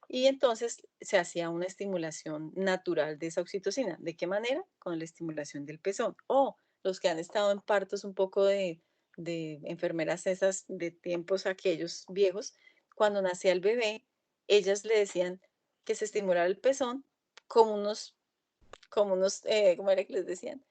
Y entonces se hacía una estimulación natural de esa oxitocina. ¿De qué manera? Con la estimulación del pezón. O los que han estado en partos un poco de enfermeras esas de tiempos aquellos viejos, cuando nacía el bebé, ellas le decían que se estimulara el pezón como unos, ¿cómo era que les decían?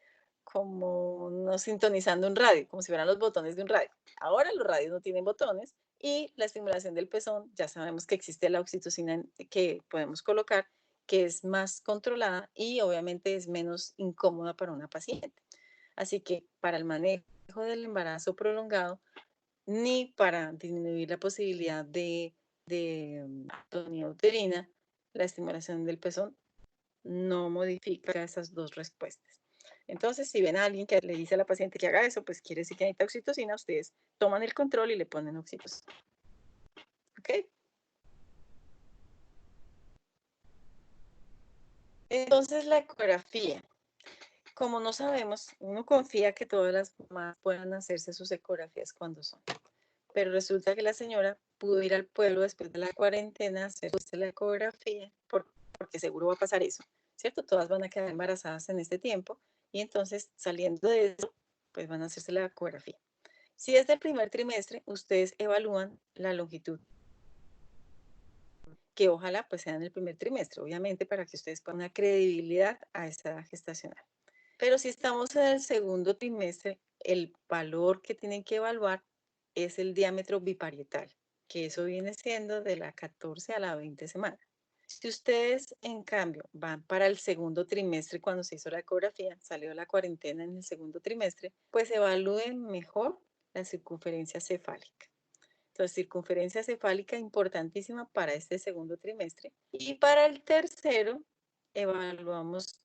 Como no sintonizando un radio, como si fueran los botones de un radio. Ahora los radios no tienen botones y la estimulación del pezón, ya sabemos que existe la oxitocina que podemos colocar, que es más controlada y obviamente es menos incómoda para una paciente. Así que para el manejo del embarazo prolongado, ni para disminuir la posibilidad de atonía uterina, la estimulación del pezón no modifica esas dos respuestas. Entonces, si ven a alguien que le dice a la paciente que haga eso, pues quiere decir que necesita oxitocina, ustedes toman el control y le ponen oxitocina. ¿Ok? Entonces, la ecografía. Como no sabemos, uno confía que todas las mamás puedan hacerse sus ecografías cuando son. Pero resulta que la señora pudo ir al pueblo después de la cuarentena a hacerse la ecografía, porque seguro va a pasar eso, ¿cierto? Todas van a quedar embarazadas en este tiempo y entonces saliendo de eso, pues van a hacerse la ecografía. Si es del primer trimestre, ustedes evalúan la longitud, que ojalá pues sea en el primer trimestre, obviamente para que ustedes pongan una credibilidad a esta edad gestacional. Pero si estamos en el segundo trimestre, el valor que tienen que evaluar es el diámetro biparietal, que eso viene siendo de la 14 a la 20 semanas. Si ustedes, en cambio, van para el segundo trimestre, cuando se hizo la ecografía, salió la cuarentena en el segundo trimestre, pues evalúen mejor la circunferencia cefálica. Entonces, circunferencia cefálica importantísima para este segundo trimestre. Y para el tercero, evaluamos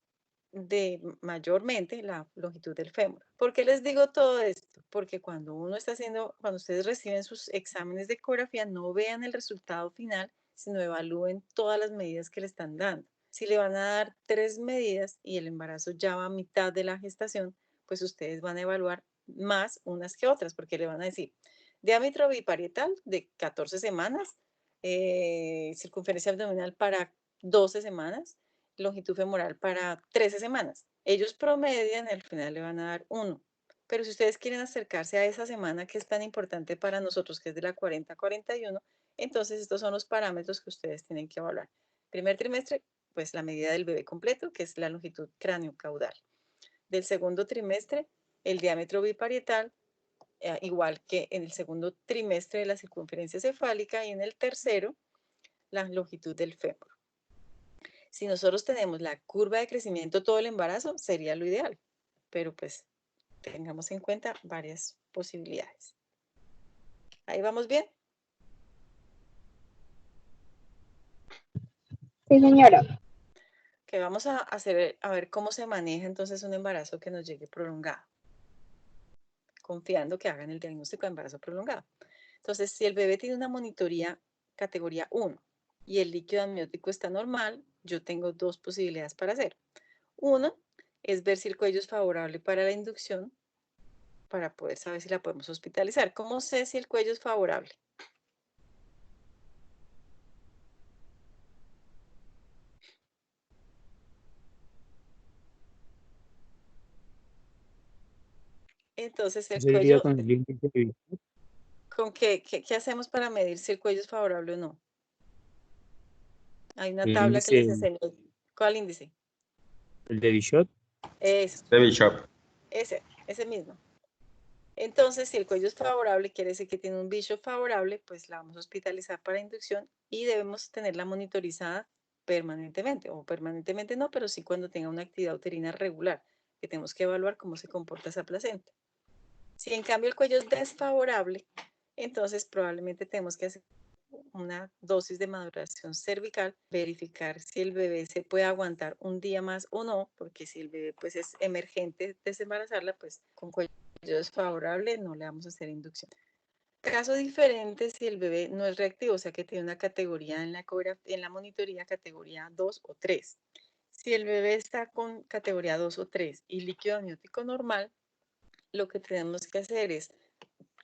mayormente la longitud del fémur. ¿Por qué les digo todo esto? Porque cuando ustedes reciben sus exámenes de ecografía, no vean el resultado final, sino evalúen todas las medidas que le están dando. Si le van a dar 3 medidas y el embarazo ya va a mitad de la gestación, pues ustedes van a evaluar más unas que otras, porque le van a decir diámetro biparietal de 14 semanas, circunferencia abdominal para 12 semanas, longitud femoral para 13 semanas. Ellos promedian y al final le van a dar 1. Pero si ustedes quieren acercarse a esa semana que es tan importante para nosotros, que es de la 40 a 41, entonces estos son los parámetros que ustedes tienen que evaluar. Primer trimestre, pues la medida del bebé completo, que es la longitud cráneo-caudal. Del segundo trimestre, el diámetro biparietal, igual que en el segundo trimestre de la circunferencia cefálica y en el tercero, la longitud del fémur. Si nosotros tenemos la curva de crecimiento todo el embarazo, sería lo ideal, pero pues tengamos en cuenta varias posibilidades. ¿Ahí vamos bien? Sí, señora. Que vamos a ver cómo se maneja entonces un embarazo que nos llegue prolongado, confiando que hagan el diagnóstico de embarazo prolongado. Entonces, si el bebé tiene una monitoría categoría 1 y el líquido amniótico está normal, yo tengo 2 posibilidades para hacer. Una es ver si el cuello es favorable para la inducción, para poder saber si la podemos hospitalizar. ¿Cómo sé si el cuello es favorable? Entonces el Yo diría cuello, con el índice de Bishop. ¿con qué hacemos para medir si el cuello es favorable o no? Hay una El tabla que les índice, enseño. ¿Cuál índice? el de Bishop. Eso, De Bishop. ese mismo. Entonces, si el cuello es favorable, quiere decir que tiene un Bishop favorable, pues la vamos a hospitalizar para inducción y debemos tenerla monitorizada permanentemente, o permanentemente no, pero sí cuando tenga una actividad uterina regular, que tenemos que evaluar cómo se comporta esa placenta. Si en cambio el cuello es desfavorable, entonces probablemente tenemos que hacer una dosis de maduración cervical, verificar si el bebé se puede aguantar un día más o no, porque si el bebé pues es emergente desembarazarla, pues con cuello desfavorable no le vamos a hacer inducción. Caso diferente si el bebé no es reactivo, o sea que tiene una categoría en la monitoría categoría 2 o 3. Si el bebé está con categoría 2 o 3 y líquido amniótico normal, lo que tenemos que hacer es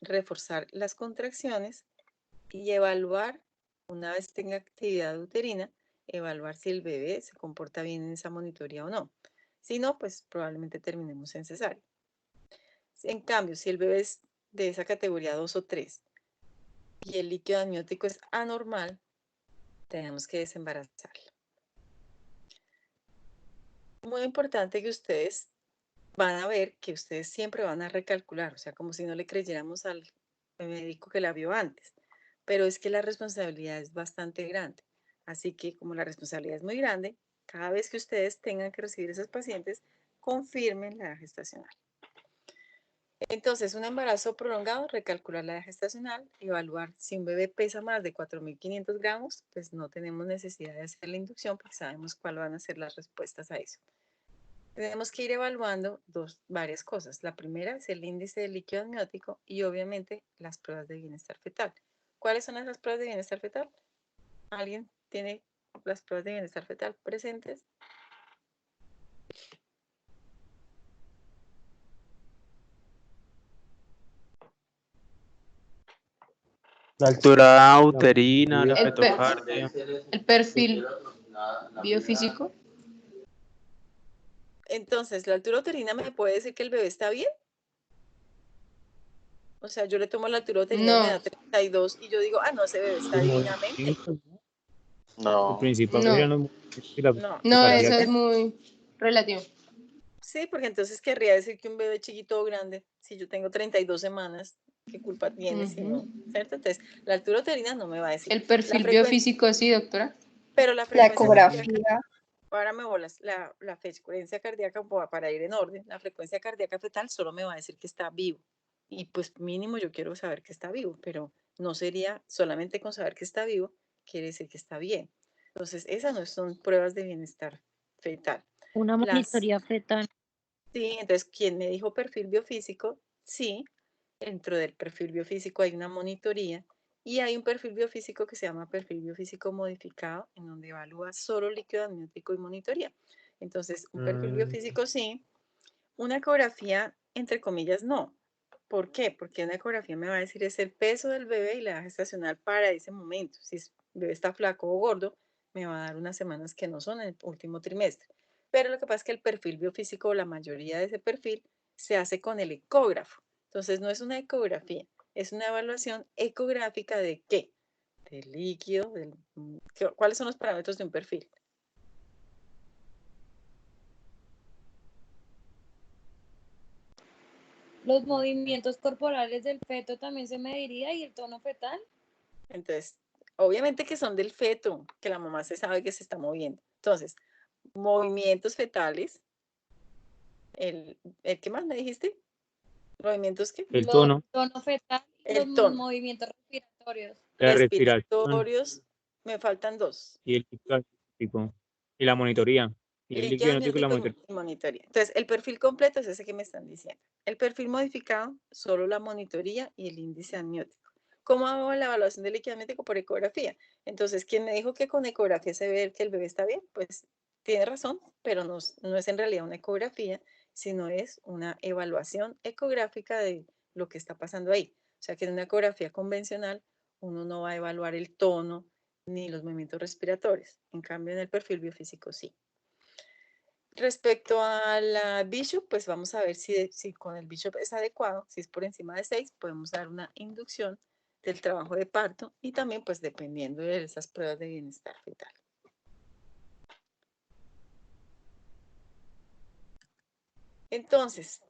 reforzar las contracciones y evaluar, una vez tenga actividad uterina, evaluar si el bebé se comporta bien en esa monitoría o no. Si no, pues probablemente terminemos en cesárea. En cambio, si el bebé es de esa categoría 2 o 3 y el líquido amniótico es anormal, tenemos que desembarazarlo. Muy importante que ustedes van a ver que ustedes siempre van a recalcular, o sea, como si no le creyéramos al médico que la vio antes, pero es que la responsabilidad es bastante grande. Así que como la responsabilidad es muy grande, cada vez que ustedes tengan que recibir esos pacientes, confirmen la edad gestacional. Entonces, un embarazo prolongado, recalcular la edad gestacional, evaluar si un bebé pesa más de 4.500 gramos, pues no tenemos necesidad de hacer la inducción porque sabemos cuáles van a ser las respuestas a eso. Tenemos que ir evaluando varias cosas. La primera es el índice de líquido amniótico y obviamente las pruebas de bienestar fetal. ¿Cuáles son esas pruebas de bienestar fetal? ¿Alguien tiene las pruebas de bienestar fetal presentes? La altura uterina, la fetocardia. El perfil biofísico. Entonces, ¿la altura uterina me puede decir que el bebé está bien? O sea, yo le tomo la altura uterina y me da 32 y yo digo, no, ese bebé está divinamente. No. El principal no. No, eso es muy relativo. Sí, porque entonces querría decir que un bebé chiquito o grande, si yo tengo 32 semanas, ¿qué culpa tiene si no? ¿Cierto? Entonces, la altura uterina no me va a decir. El perfil biofísico, sí, doctora. Pero la frecuencia cardíaca, ahora me bolas, la frecuencia cardíaca, para ir en orden, la frecuencia cardíaca fetal solo me va a decir que está vivo. Y pues mínimo yo quiero saber que está vivo, pero no sería solamente con saber que está vivo, quiere decir que está bien. Entonces, esas no son pruebas de bienestar fetal. Una monitoría fetal. Sí, entonces, ¿quién me dijo perfil biofísico? Sí, dentro del perfil biofísico hay una monitoría y hay un perfil biofísico que se llama perfil biofísico modificado, en donde evalúa solo líquido amniótico y monitoría. Entonces, un perfil biofísico sí, una ecografía, entre comillas, no. ¿Por qué? Porque una ecografía me va a decir es el peso del bebé y la edad gestacional para ese momento. Si el bebé está flaco o gordo, me va a dar unas semanas que no son en el último trimestre. Pero lo que pasa es que el perfil biofísico, la mayoría de ese perfil, se hace con el ecógrafo. Entonces, no es una ecografía, es una evaluación ecográfica de qué? Del líquido, ¿cuáles son los parámetros de un perfil? Los movimientos corporales del feto también se mediría y el tono fetal. Entonces, obviamente que son del feto, que la mamá se sabe que se está moviendo. Entonces, movimientos fetales. ¿El qué más me dijiste? ¿Movimientos qué? El tono. Tono fetal y El los tono. movimientos respiratorios. La respiración. Respiratorios, me faltan dos. Y el líquido y la monitoría. Y el líquido amniótico y la monitoría. Y monitoría. Entonces, el perfil completo es ese que me están diciendo. El perfil modificado, solo la monitoría y el índice amniótico. ¿Cómo hago la evaluación del líquido amniótico? Por ecografía. Entonces, ¿quién me dijo que con ecografía se ve que el bebé está bien? Pues tiene razón, pero no es en realidad una ecografía, sino es una evaluación ecográfica de lo que está pasando ahí. O sea, que en una ecografía convencional uno no va a evaluar el tono ni los movimientos respiratorios. En cambio, en el perfil biofísico sí. Respecto a la Bishop, pues vamos a ver si con el Bishop es adecuado. Si es por encima de 6, podemos dar una inducción del trabajo de parto y también pues dependiendo de esas pruebas de bienestar fetal. Entonces,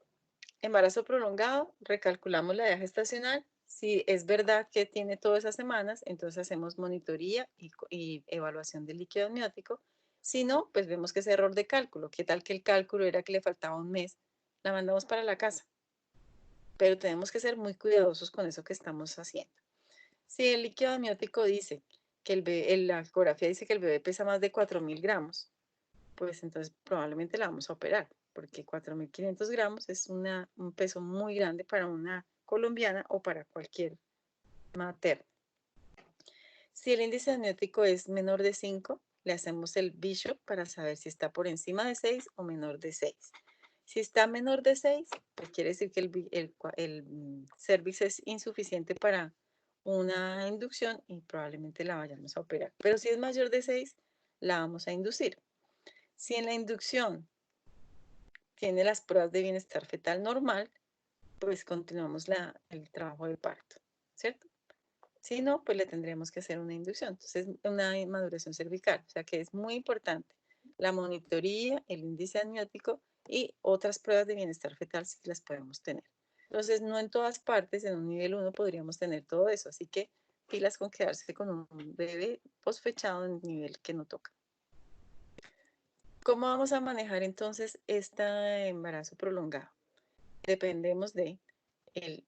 embarazo prolongado, recalculamos la edad gestacional. Si es verdad que tiene todas esas semanas, entonces hacemos monitoría y evaluación del líquido amniótico. Si no, pues vemos que es error de cálculo. ¿Qué tal que el cálculo era que le faltaba un mes? La mandamos para la casa. pero tenemos que ser muy cuidadosos con eso que estamos haciendo. Si el líquido amniótico dice que la ecografía dice que el bebé pesa más de 4.000 gramos, pues entonces probablemente la vamos a operar, porque 4.500 gramos es un peso muy grande para una colombiana o para cualquier materno. Si el índice amniótico es menor de 5, le hacemos el Bishop para saber si está por encima de 6 o menor de 6. Si está menor de 6, pues quiere decir que el cervix es insuficiente para una inducción y probablemente la vayamos a operar. Pero si es mayor de 6, la vamos a inducir. Si en la inducción tiene las pruebas de bienestar fetal normal, pues continuamos el trabajo de parto, ¿cierto? Si no, pues le tendríamos que hacer una inducción. Entonces, una maduración cervical. O sea que es muy importante la monitoría, el índice amniótico y otras pruebas de bienestar fetal si las podemos tener. Entonces, no en todas partes, en un nivel 1 podríamos tener todo eso. Así que pilas con quedarse con un bebé posfechado en nivel que no toca. ¿Cómo vamos a manejar entonces este embarazo prolongado? Dependemos del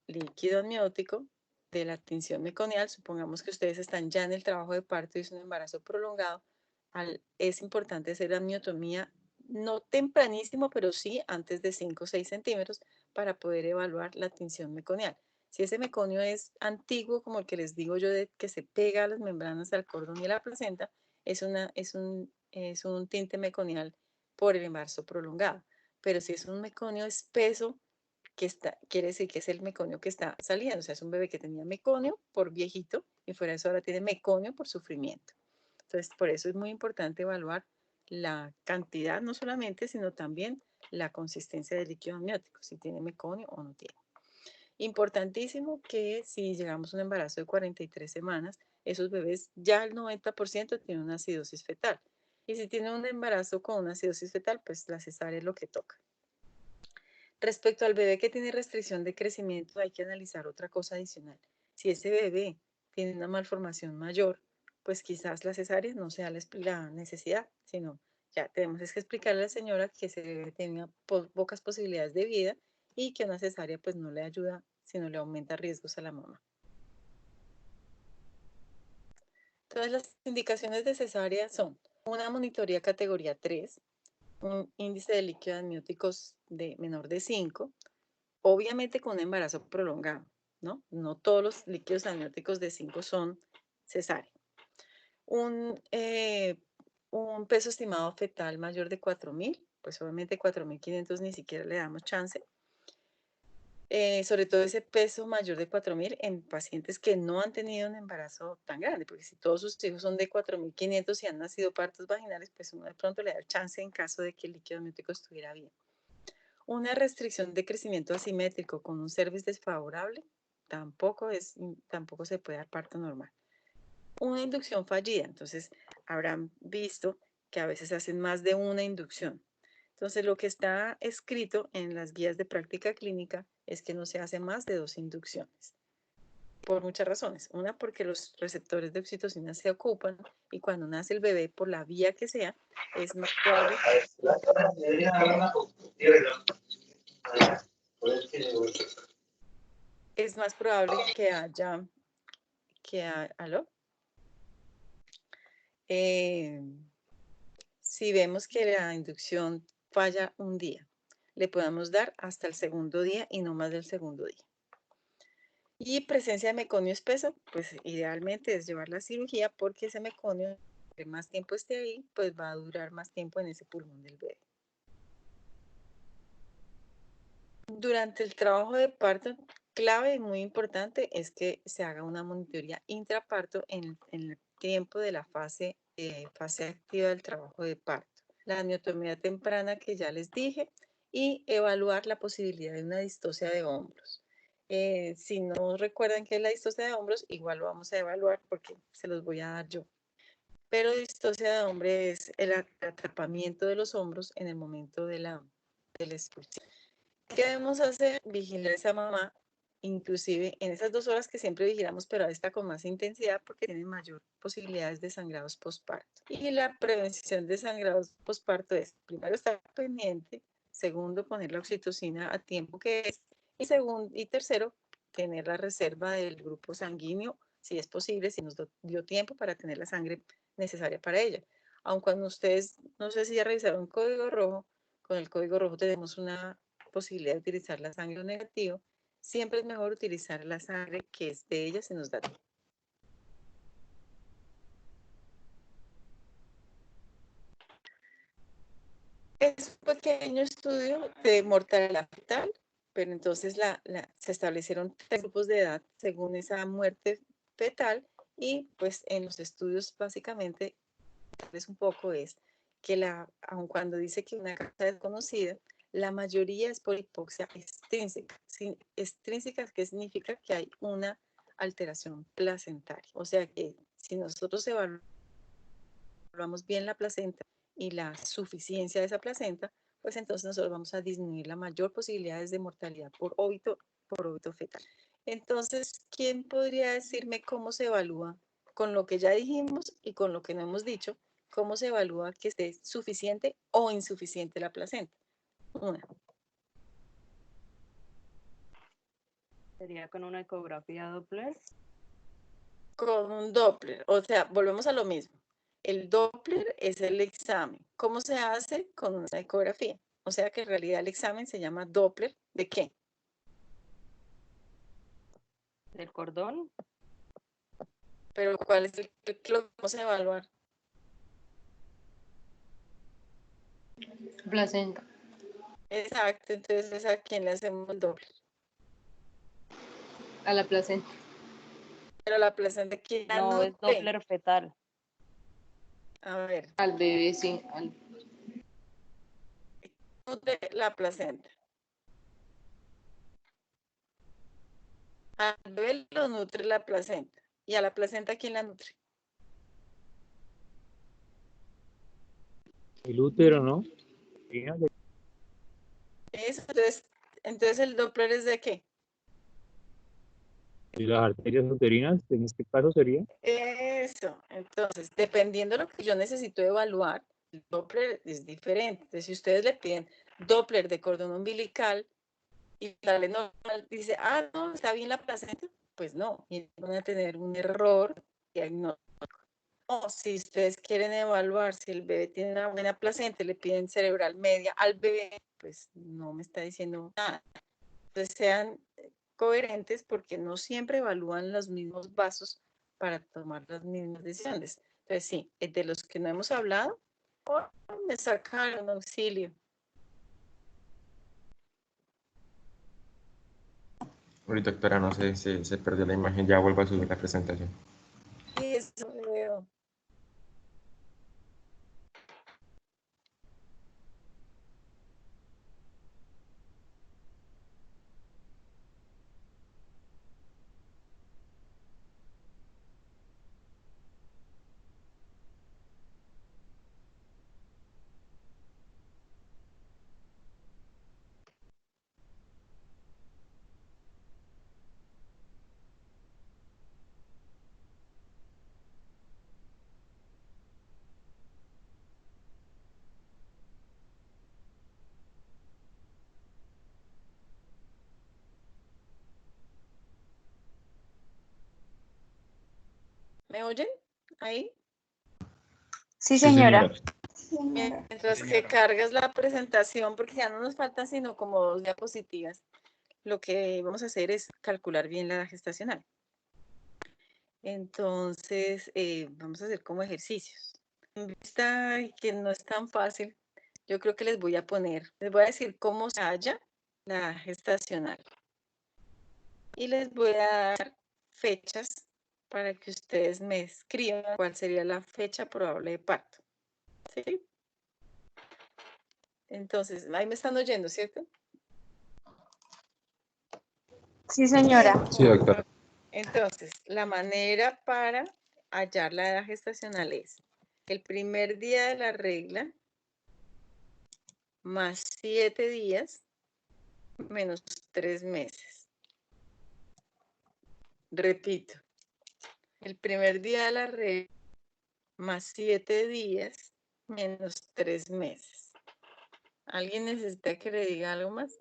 líquido amniótico, de la tinción meconial. Supongamos que ustedes están ya en el trabajo de parto y es un embarazo prolongado. Es importante hacer amniotomía, no tempranísimo, pero sí antes de 5 o 6 centímetros para poder evaluar la tinción meconial. Si ese meconio es antiguo, como el que les digo yo, de que se pega a las membranas del cordón y a la placenta, es un tinte meconial por el embarazo prolongado. Pero si es un meconio espeso, quiere decir que es el meconio que está saliendo. O sea, es un bebé que tenía meconio por viejito y fuera de eso ahora tiene meconio por sufrimiento. Entonces, por eso es muy importante evaluar la cantidad, no solamente, sino también la consistencia del líquido amniótico, si tiene meconio o no tiene. Importantísimo que si llegamos a un embarazo de 43 semanas, esos bebés ya el 90% tienen una acidosis fetal. Y si tienen un embarazo con una acidosis fetal, pues la cesárea es lo que toca. Respecto al bebé que tiene restricción de crecimiento, hay que analizar otra cosa adicional. Si ese bebé tiene una malformación mayor, pues quizás la cesárea no sea la necesidad, sino ya tenemos que explicarle a la señora que ese bebé tenía pocas posibilidades de vida y que una cesárea pues no le ayuda, sino le aumenta riesgos a la mamá. Entonces las indicaciones de cesárea son una monitoría categoría 3, un índice de líquido amnióticos de menor de 5, obviamente con un embarazo prolongado, ¿no? No todos los líquidos amnióticos de 5 son cesárea. Un peso estimado fetal mayor de 4.000, pues obviamente 4.500 ni siquiera le damos chance. Sobre todo ese peso mayor de 4.000 en pacientes que no han tenido un embarazo tan grande, porque si todos sus hijos son de 4.500 y han nacido partos vaginales, pues uno de pronto le da chance en caso de que el líquido amniótico estuviera bien. Una restricción de crecimiento asimétrico con un cervix desfavorable tampoco se puede dar parto normal. Una inducción fallida, entonces habrán visto que a veces hacen más de una inducción. Entonces lo que está escrito en las guías de práctica clínica es que no se hace más de 2 inducciones. Por muchas razones. Una, porque los receptores de oxitocina se ocupan y cuando nace el bebé, por la vía que sea, es más probable que haya, ¿aló? Si vemos que la inducción falla un día, le podemos dar hasta el segundo día y no más del segundo día. Y presencia de meconio espeso, pues idealmente es llevar la cirugía porque ese meconio, que más tiempo esté ahí, pues va a durar más tiempo en ese pulmón del bebé. Durante el trabajo de parto, clave y muy importante es que se haga una monitoría intraparto en el tiempo de la fase activa del trabajo de parto. La amniotomía temprana que ya les dije y evaluar la posibilidad de una distocia de hombros. Si no recuerdan qué es la distocia de hombros, igual lo vamos a evaluar porque se los voy a dar yo. Pero distocia de hombro es el atrapamiento de los hombros en el momento de la expulsión. ¿Qué debemos hacer? Vigilar a esa mamá, inclusive en esas 2 horas que siempre vigilamos, pero a esta con más intensidad porque tienen mayor posibilidades de sangrados postparto. Y la prevención de sangrados postparto es, primero, estar pendiente, segundo, poner la oxitocina a tiempo que es, Y tercero, tener la reserva del grupo sanguíneo, si es posible, si nos dio tiempo para tener la sangre necesaria para ella. Aun cuando ustedes, no sé si ya revisaron código rojo, con el código rojo tenemos una posibilidad de utilizar la sangre negativa, siempre es mejor utilizar la sangre que es de ella si nos da tiempo. Es un pequeño estudio de mortalidad fetal, pero entonces se establecieron 3 grupos de edad según esa muerte fetal y pues en los estudios básicamente un poco es que aun cuando dice que una causa desconocida, la mayoría es por hipoxia extrínseca. Extrínseca, ¿qué significa? Que hay una alteración placentaria. O sea que si nosotros evaluamos bien la placenta y la suficiencia de esa placenta, pues entonces nosotros vamos a disminuir la mayor posibilidades de mortalidad por óbito fetal. Entonces, ¿quién podría decirme cómo se evalúa con lo que ya dijimos y con lo que no hemos dicho? ¿Cómo se evalúa que esté suficiente o insuficiente la placenta? Una. Sería con una ecografía Doppler. Con un Doppler, o sea, volvemos a lo mismo. El Doppler es el examen. ¿Cómo se hace? Con una ecografía. O sea que en realidad el examen se llama Doppler. ¿De qué? Del cordón. Pero ¿cuál es lo que vamos a evaluar? Placenta. Exacto, entonces ¿a quién le hacemos el Doppler? A la placenta. Pero la placenta, ¿quién la No, es nutre? Doppler fetal. A ver. Al bebé, sí. Nutre la placenta. Al bebé lo nutre la placenta. ¿Y a la placenta quién la nutre? El útero, ¿no? Eso, entonces el Doppler es de qué? Y las arterias uterinas, en este caso sería. Eso, entonces, dependiendo de lo que yo necesito evaluar, el Doppler es diferente. Entonces, si ustedes le piden Doppler de cordón umbilical y sale normal, dice, no, está bien la placenta, pues no, y van a tener un error diagnóstico. O si ustedes quieren evaluar si el bebé tiene una buena placenta y le piden cerebral media al bebé, pues no me está diciendo nada. Entonces, sean coherentes porque no siempre evalúan los mismos vasos para tomar las mismas decisiones. Entonces, sí, de los que no hemos hablado, me sacaron auxilio. Ahorita, doctora, no sé, se perdió la imagen, ya vuelvo a subir la presentación. Eso veo. ¿Me oyen? ¿Ahí? Sí, señora. Mientras que cargas la presentación, porque ya no nos falta sino como 2 diapositivas, lo que vamos a hacer es calcular bien la edad gestacional. Entonces, vamos a hacer como ejercicios. En vista de que no es tan fácil, yo creo que les voy a decir cómo se halla la gestacional. Y les voy a dar fechas para que ustedes me escriban cuál sería la fecha probable de parto. ¿Sí? Entonces, ahí me están oyendo, ¿cierto? Sí, señora. Sí, doctora. Entonces, la manera para hallar la edad gestacional es el primer día de la regla más 7 días menos 3 meses. Repito, el primer día de la regla más 7 días menos 3 meses. ¿Alguien necesita que le diga algo más?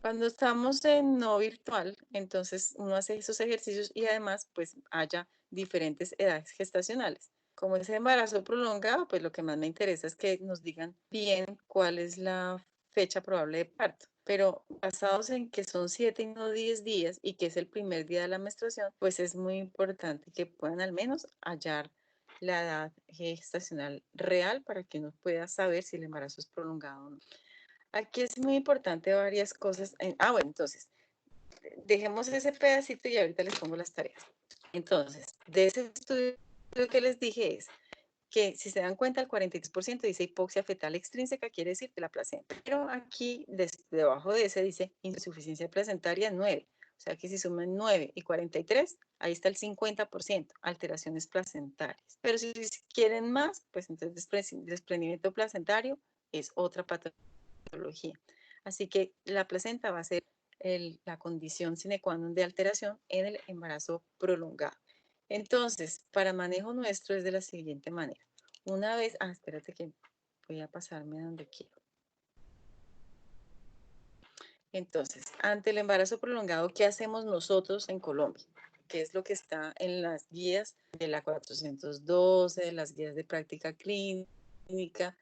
Cuando estamos en no virtual, entonces uno hace esos ejercicios y además pues haya diferentes edades gestacionales. Como es embarazo prolongado, pues lo que más me interesa es que nos digan bien cuál es la fecha probable de parto. Pero basados en que son 7 y no 10 días y que es el primer día de la menstruación, pues es muy importante que puedan al menos hallar la edad gestacional real para que uno pueda saber si el embarazo es prolongado o no. Aquí es muy importante varias cosas. Bueno, entonces, dejemos ese pedacito y ahorita les pongo las tareas. Entonces, de ese estudio que les dije es que si se dan cuenta, el 43% dice hipoxia fetal extrínseca, quiere decir de la placenta. Pero aquí, debajo de ese dice insuficiencia placentaria 9. O sea que si suman 9 y 43, ahí está el 50%, alteraciones placentarias. Pero si quieren más, pues entonces desprendimiento placentario es otra patología. Así que la placenta va a ser la condición sine qua non de alteración en el embarazo prolongado. Entonces, para manejo nuestro es de la siguiente manera. Una vez, espérate que voy a pasarme a donde quiero. Entonces, ante el embarazo prolongado, ¿qué hacemos nosotros en Colombia? ¿Qué es lo que está en las guías de la 412, las guías de práctica clínica?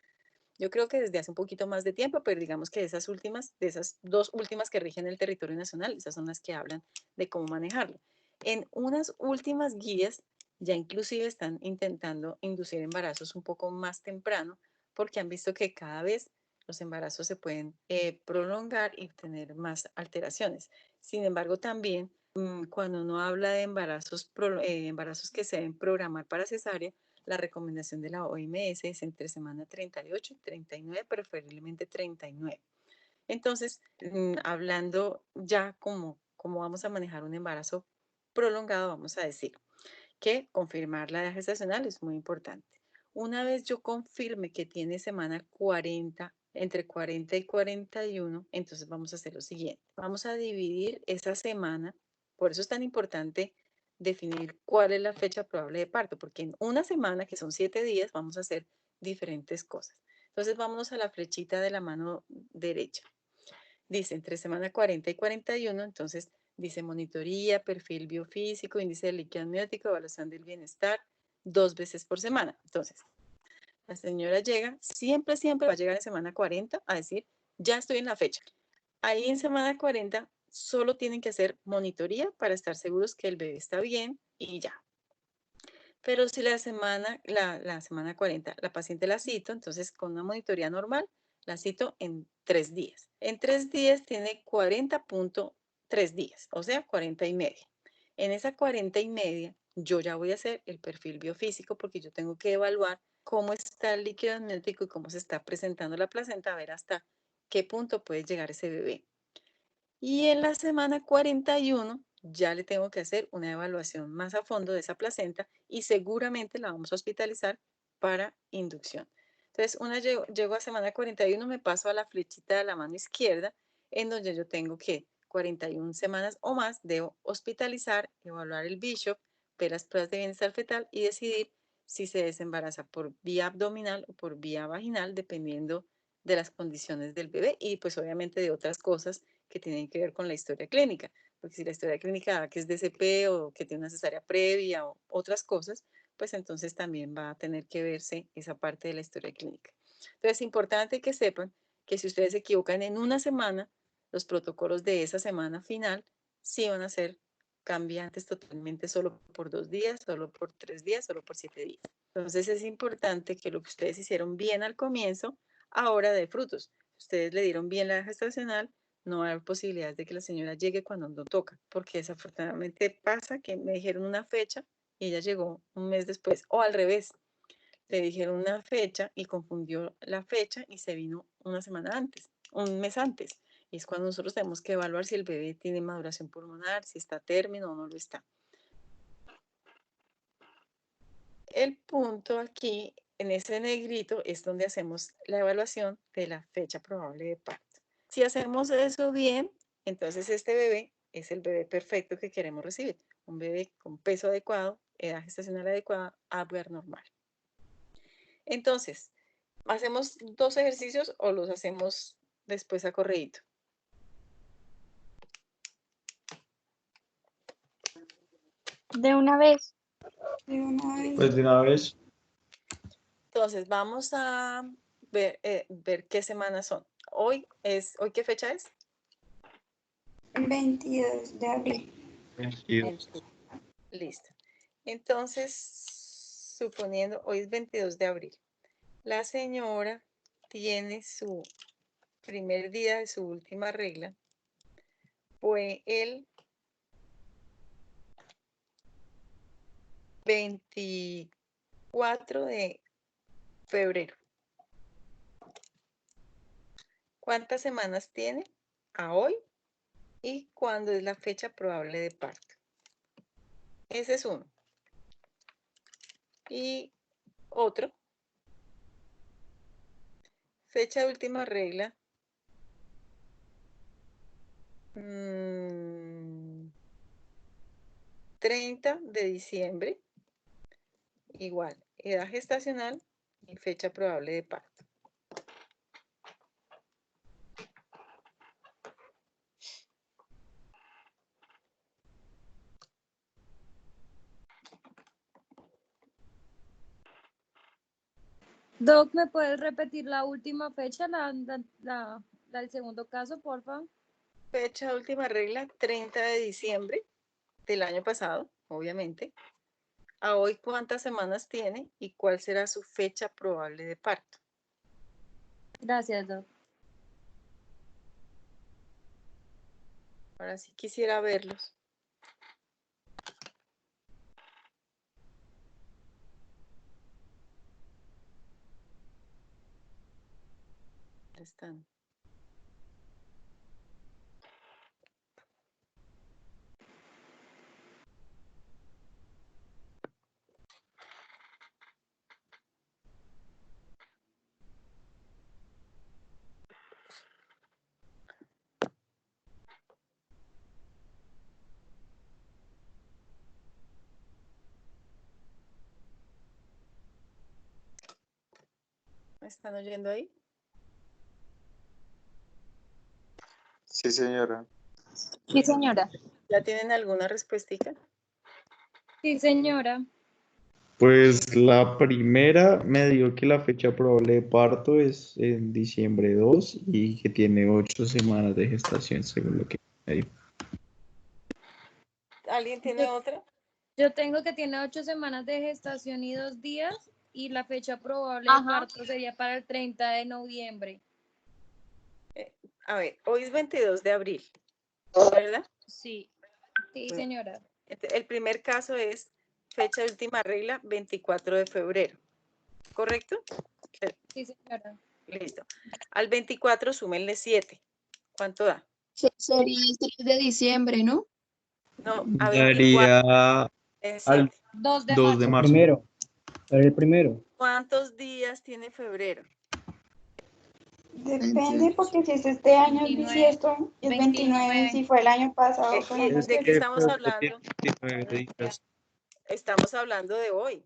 Yo creo que desde hace un poquito más de tiempo, pero digamos que de esas dos últimas que rigen el territorio nacional, esas son las que hablan de cómo manejarlo. En unas últimas guías ya inclusive están intentando inducir embarazos un poco más temprano porque han visto que cada vez los embarazos se pueden prolongar y tener más alteraciones. Sin embargo, también cuando uno habla de embarazos que se deben programar para cesárea, la recomendación de la OMS es entre semana 38 y 39, preferiblemente 39. Entonces, hablando ya cómo vamos a manejar un embarazo prolongado, vamos a decir que confirmar la edad gestacional es muy importante. Una vez yo confirme que tiene semana 40, entre 40 y 41, entonces vamos a hacer lo siguiente. Vamos a dividir esa semana, por eso es tan importante definir cuál es la fecha probable de parto, porque en una semana, que son 7 días, vamos a hacer diferentes cosas. Entonces, vámonos a la flechita de la mano derecha. Dice entre semana 40 y 41, entonces dice monitoría, perfil biofísico, índice de líquido amniótico, evaluación del bienestar, 2 veces por semana. Entonces, la señora llega, siempre va a llegar en semana 40 a decir, ya estoy en la fecha. Ahí en semana 40 solo tienen que hacer monitoría para estar seguros que el bebé está bien y ya. Pero si la semana 40 la paciente la cito, entonces con una monitoría normal, la cito en 3 días. En 3 días tiene 40.3 días, o sea, 40 y media. En esa 40 y media, yo ya voy a hacer el perfil biofísico porque yo tengo que evaluar cómo está el líquido amniótico y cómo se está presentando la placenta, a ver hasta qué punto puede llegar ese bebé. Y en la semana 41 ya le tengo que hacer una evaluación más a fondo de esa placenta y seguramente la vamos a hospitalizar para inducción. Entonces, llego a semana 41, me paso a la flechita de la mano izquierda, en donde yo tengo que 41 semanas o más debo hospitalizar, evaluar el Bishop, ver las pruebas de bienestar fetal y decidir si se desembaraza por vía abdominal o por vía vaginal, dependiendo de las condiciones del bebé y pues obviamente de otras cosas que tienen que ver con la historia clínica, porque si la historia clínica que es DCP o que tiene una cesárea previa o otras cosas, pues entonces también va a tener que verse esa parte de la historia clínica. Entonces es importante que sepan que si ustedes se equivocan en una semana, los protocolos de esa semana final sí van a ser cambiantes totalmente solo por 2 días, solo por 3 días, solo por 7 días. Entonces es importante que lo que ustedes hicieron bien al comienzo, ahora dé frutos. Ustedes le dieron bien la gestacional, no hay posibilidades de que la señora llegue cuando no toca, porque desafortunadamente pasa que me dijeron una fecha y ella llegó un mes después, o al revés, le dijeron una fecha y confundió la fecha y se vino una semana antes, un mes antes. Y es cuando nosotros tenemos que evaluar si el bebé tiene maduración pulmonar, si está a término o no lo está. El punto aquí, en ese negrito, es donde hacemos la evaluación de la fecha probable de parto. Si hacemos eso bien, entonces este bebé es el bebé perfecto que queremos recibir. Un bebé con peso adecuado, edad gestacional adecuada, Apgar normal. Entonces, ¿hacemos 2 ejercicios o los hacemos después a corredito? De una vez. De una vez. Pues de una vez. Entonces, vamos a ver qué semanas son. ¿Hoy qué fecha es? 22 de abril. 22. Listo. Entonces, suponiendo, hoy es 22 de abril. La señora tiene su primer día de su última regla. Fue el 24 de febrero. ¿Cuántas semanas tiene a hoy? ¿Y cuándo es la fecha probable de parto? Ese es uno. Y otro. Fecha de última regla. 30 de diciembre. Igual, edad gestacional y fecha probable de parto. Doc, ¿me puedes repetir la última fecha, del segundo caso, por favor? Fecha de última regla, 30 de diciembre del año pasado, obviamente. A hoy, ¿cuántas semanas tiene y cuál será su fecha probable de parto? Gracias, Doc. Ahora sí quisiera verlos. ¿Dónde están? ¿Me están oyendo ahí? Sí, señora. Sí, señora. ¿Ya tienen alguna respuestica? Sí, señora. Pues la primera me dijo que la fecha probable de parto es en diciembre 2 y que tiene 8 semanas de gestación, según lo que me dijo. ¿Alguien tiene otra? Yo tengo que tiene 8 semanas de gestación y 2 días, y la fecha probable de parto sería para el 30 de noviembre. A ver, hoy es 22 de abril, ¿verdad? Sí. Sí, Bueno, señora. el primer caso es fecha de última regla, 24 de febrero, ¿correcto? Sí, señora. Listo. Al 24 súmenle 7. ¿Cuánto da? Sería el 3 de diciembre, ¿no? No, a 24 Daría es al 7. 2 de 2 de marzo. marzo. Primero. El primero. ¿Cuántos días tiene febrero? Depende, porque si es este año es 29. bisiesto, es 29, y si fue el año pasado fueron Es ¿De qué que estamos febrero hablando? tiene 19 días. Estamos hablando de hoy,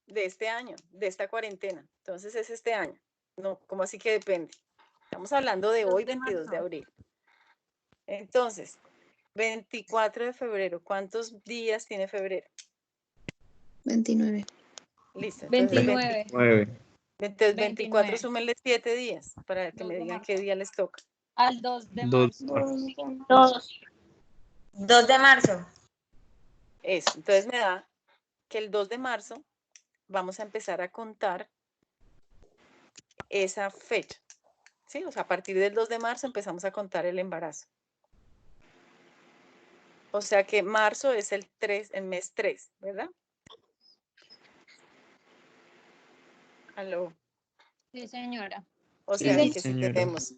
de este año, de esta cuarentena. Entonces es este año. No, ¿cómo así que depende? Estamos hablando de hoy, 22 de abril. Entonces, 24 de febrero, ¿cuántos días tiene febrero? 29. Listo. Entonces, 29. 29. Entonces 24 29. súmenle 7 días para que me digan qué día les toca. Al 2 de 2 marzo. 2 de marzo. Eso. Entonces me da que el 2 de marzo vamos a empezar a contar esa fecha. ¿Sí? O sea, a partir del 2 de marzo empezamos a contar el embarazo. O sea que marzo es el mes 3, ¿verdad? ¿Aló? Sí, señora. O sea que si tenemos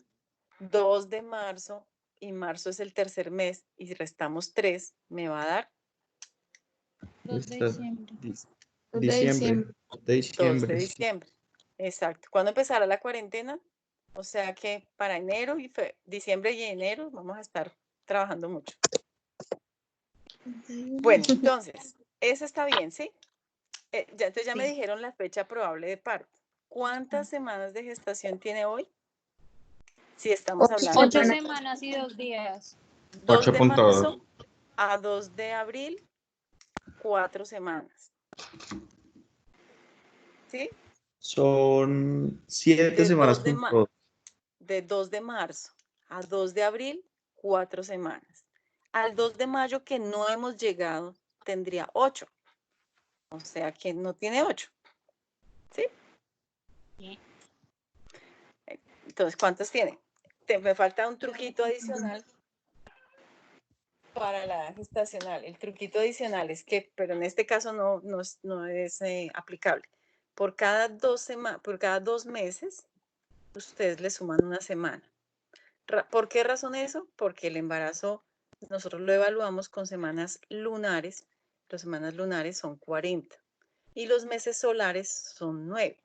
2 de marzo y marzo es el tercer mes y restamos 3, me va a dar 2 de diciembre. Diciembre. 2 de diciembre. Exacto. ¿Cuándo empezará la cuarentena? O sea que para enero y diciembre y enero vamos a estar trabajando mucho. Bueno, entonces, eso está bien, ¿sí? Entonces ya me dijeron la fecha probable de parto. ¿Cuántas semanas de gestación tiene hoy? Si estamos hablando 8 de semanas y 2 días. 2 de 8.2. marzo a 2 de abril, 4 semanas. ¿Sí? Son 7 De semanas 2 de, con todo. de 2 de marzo a 2 de abril, 4 semanas. Al 2 de mayo que no hemos llegado, tendría 8. O sea que no tiene 8. ¿Sí? Entonces, ¿cuántos tiene? Me falta un truquito adicional para la gestacional. El truquito adicional es que, pero en este caso no es aplicable. Por cada 2 meses, ustedes le suman una semana. ¿Por qué razón eso? Porque el embarazo nosotros lo evaluamos con semanas lunares. Las semanas lunares son 40 y los meses solares son 9.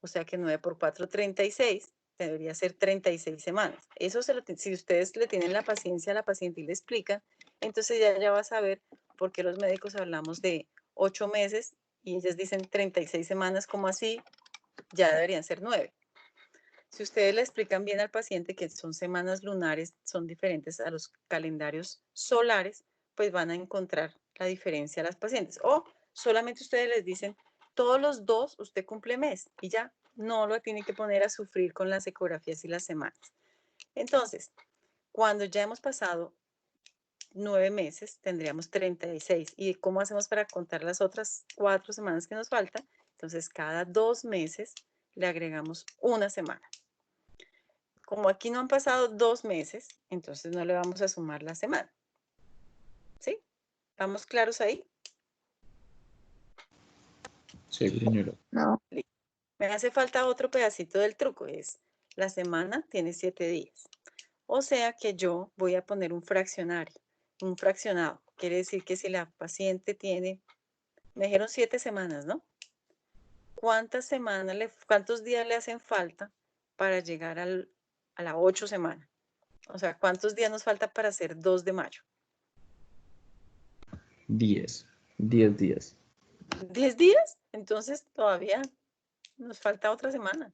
O sea que 9 por 4, 36. Debería ser 36 semanas. Eso si ustedes le tienen la paciencia a la paciente y le explican, entonces ya va a saber por qué los médicos hablamos de 8 meses y ellas dicen 36 semanas, como así, ya deberían ser 9. Si ustedes le explican bien al paciente que son semanas lunares, son diferentes a los calendarios solares, pues van a encontrar la diferencia a las pacientes. O solamente ustedes les dicen, todos los 2 usted cumple mes y ya no lo tiene que poner a sufrir con las ecografías y las semanas. Entonces, cuando ya hemos pasado 9 meses, tendríamos 36. ¿Y cómo hacemos para contar las otras 4 semanas que nos faltan? Entonces, cada 2 meses le agregamos una semana. Como aquí no han pasado 2 meses, entonces no le vamos a sumar la semana. ¿Sí? ¿Estamos claros ahí? Sí, señora. No. Me hace falta otro pedacito del truco, es la semana tiene 7 días. O sea que yo voy a poner un fraccionario, un fraccionado. Quiere decir que si la paciente tiene, me dijeron 7 semanas, ¿no? ¿Cuántos días le hacen falta para llegar a la 8 semana? O sea, ¿cuántos días nos falta para hacer 2 de mayo? 10 días. ¿10 días? Entonces todavía nos falta otra semana.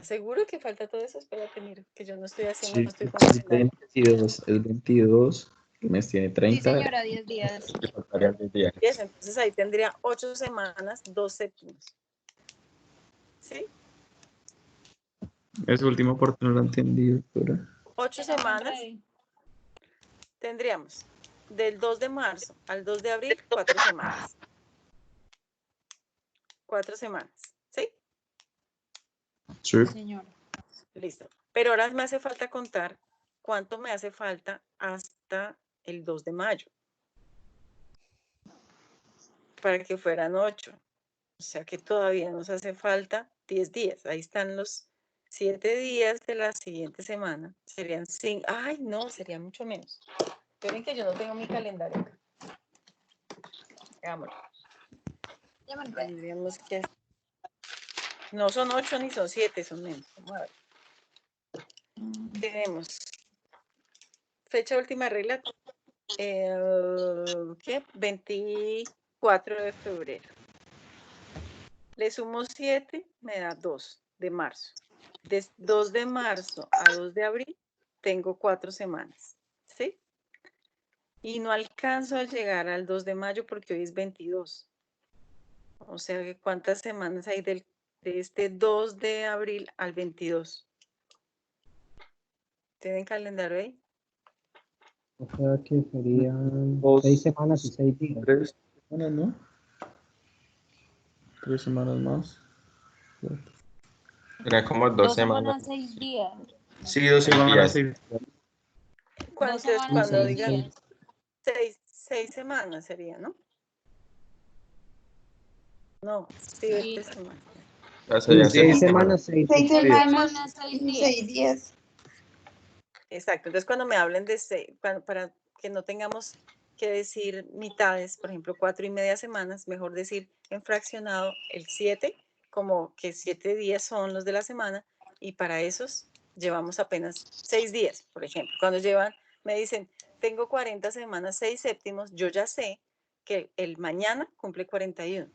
¿Seguro que falta todo eso? Espérate, miro, que yo no estoy haciendo, Sí, no estoy es condicionando. 22, el mes tiene Sí, 30. señora, 10 días. Le faltarían 10 días. Entonces ahí tendría 8 semanas, 2 séptimos. ¿Sí? Esa última parte no la entendí, doctora. 8 semanas tendríamos del 2 de marzo al 2 de abril, 4 semanas. 4 semanas, ¿sí? Sí. Señora. Listo. Pero ahora me hace falta contar cuánto me hace falta hasta el 2 de mayo. Para que fueran 8. O sea que todavía nos hace falta 10 días. Ahí están los 7 días de la siguiente semana. Serían 5. Ay, no, sería mucho menos. Esperen que yo no tengo mi calendario acá. Hagámoslo. Tendríamos que... No son 8 ni son 7, son menos. Vamos a ver. Tenemos fecha última regla. ¿Qué? 24 de febrero. Le sumo 7, me da 2 de marzo. De 2 de marzo a 2 de abril tengo 4 semanas, ¿sí? Y no alcanzo a llegar al 2 de mayo porque hoy es 22. O sea, que ¿cuántas semanas hay de este 2 de abril al 22? ¿Tienen calendario ahí? O sea que serían 6 semanas y 6 días. 3 semanas, ¿no? 3 semanas más. Era como 2 semanas. 6 días. Sí, 2 6 semanas, días. 6 Cuando seis digan días. 6 semanas sería, ¿no? No, 7 semanas. Ya Sí, serían 6 7 semanas, semanas. 6 semanas Semanas, 6 y días. 6 días. Exacto. Entonces, cuando me hablen de 6, para que no tengamos que decir mitades, por ejemplo, 4,5 semanas, mejor decir en fraccionado el 7, como que 7 días son los de la semana, y para esos llevamos apenas 6 días, por ejemplo. Cuando me dicen, tengo 40 semanas, 6 séptimos, yo ya sé que el mañana cumple 41.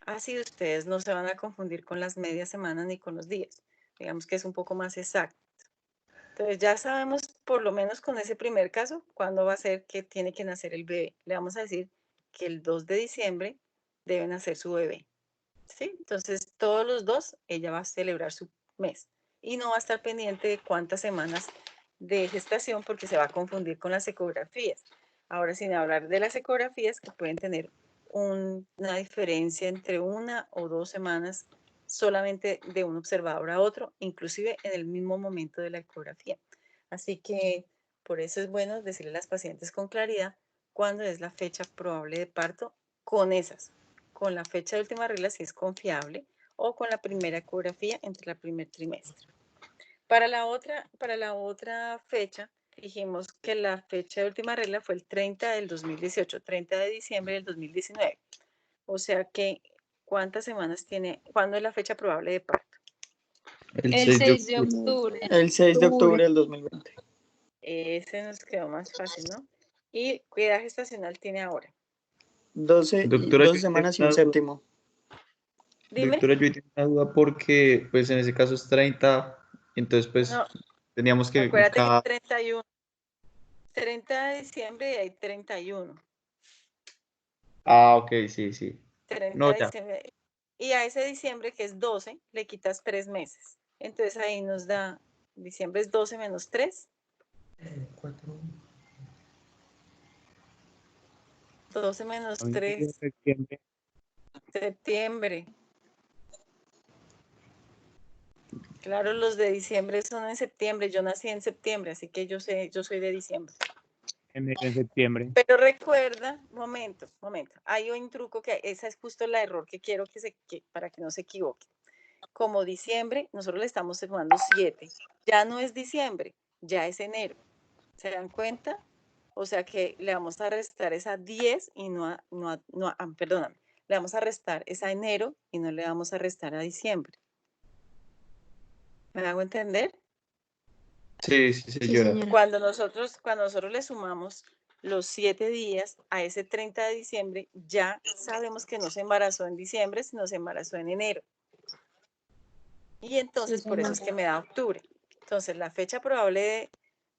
Así ustedes no se van a confundir con las medias semanas ni con los días. Digamos que es un poco más exacto. Entonces ya sabemos, por lo menos con ese primer caso, cuándo va a ser que tiene que nacer el bebé. Le vamos a decir que el 2 de diciembre debe nacer su bebé. ¿Sí? Entonces, todos los 2, ella va a celebrar su mes. Y no va a estar pendiente de cuántas semanas de gestación porque se va a confundir con las ecografías. Ahora, sin hablar de las ecografías que pueden tener una diferencia entre 1 o 2 semanas solamente de un observador a otro, inclusive en el mismo momento de la ecografía. Así que por eso es bueno decirle a las pacientes con claridad cuándo es la fecha probable de parto con esas, con la fecha de última regla si es confiable o con la primera ecografía entre el primer trimestre. Para la otra fecha, dijimos que la fecha de última regla fue el 30 del 2018, 30 de diciembre del 2019. O sea que, ¿cuántas semanas tiene? ¿Cuándo es la fecha probable de parto? El El 6 6 de octubre. El 6 de octubre del 2020. Ese nos quedó más fácil, ¿no? ¿Y qué edad gestacional tiene ahora? 12 Doctora, semanas y un séptimo. Dime. Doctora, yo tengo una duda porque, pues, en ese caso es 30, entonces, pues, No, teníamos que acuérdate cada... que 31. 30 de diciembre y hay 31. Ah, ok, sí, sí. 30 No, de ya. diciembre. Y a ese diciembre, que es 12, le quitas 3 meses. Entonces ahí nos da, diciembre es 12 menos 3. 12 menos 3. Septiembre. Claro, los de diciembre son en septiembre. Yo nací en septiembre, así que yo soy de diciembre. En septiembre. Pero recuerda, momento, hay un truco que ese es justo el error que quiero para que no se equivoque. Como diciembre, nosotros le estamos sumando 7. Ya no es diciembre, ya es enero. ¿Se dan cuenta? O sea que le vamos a restar esa 10 y perdóname, le vamos a restar esa enero y no le vamos a restar a diciembre. ¿Me hago entender? Sí, sí, señora. Cuando nosotros le sumamos los 7 días a ese 30 de diciembre, ya sabemos que no se embarazó en diciembre, sino se embarazó en enero. Y entonces por eso es que me da octubre. Entonces la fecha probable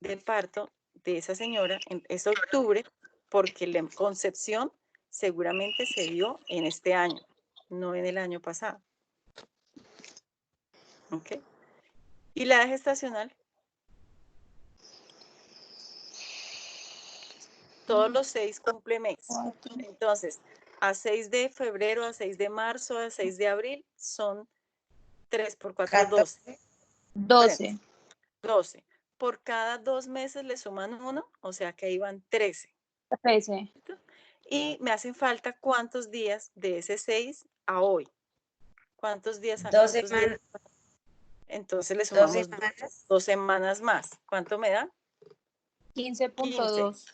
de parto de esa señora es octubre, porque la concepción seguramente se dio en este año, no en el año pasado. ¿Ok? ¿Y la edad gestacional? Todos los 6 cumple mes. Entonces, a 6 de febrero, a 6 de marzo, a 6 de abril, son 3 por 4, 12. 12. 12. Por cada 2 meses le suman 1, o sea que ahí van 13. 13. Y me hacen falta cuántos días de ese 6 a hoy. ¿Cuántos días? 2 semanas. Entonces le sumamos 2 semanas más. ¿Cuánto me da? 15.2.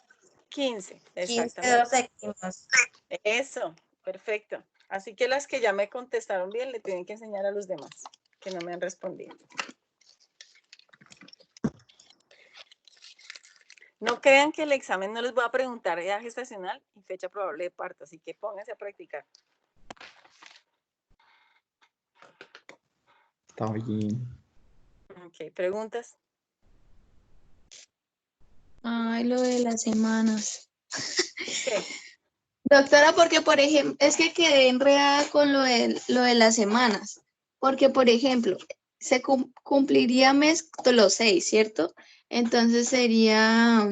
15, 15 exactamente. séptimos. Eso, perfecto. Así que las que ya me contestaron bien le tienen que enseñar a los demás que no me han respondido. No crean que el examen no les voy a preguntar edad gestacional y fecha probable de parto, así que pónganse a practicar. Está bien. Ok, ¿preguntas? Ay, lo de las semanas. ¿Qué? Doctora, porque por ejemplo, es que quedé enredada con lo de las semanas. Porque, por ejemplo, se cumpliría mes los 6, ¿cierto? Entonces sería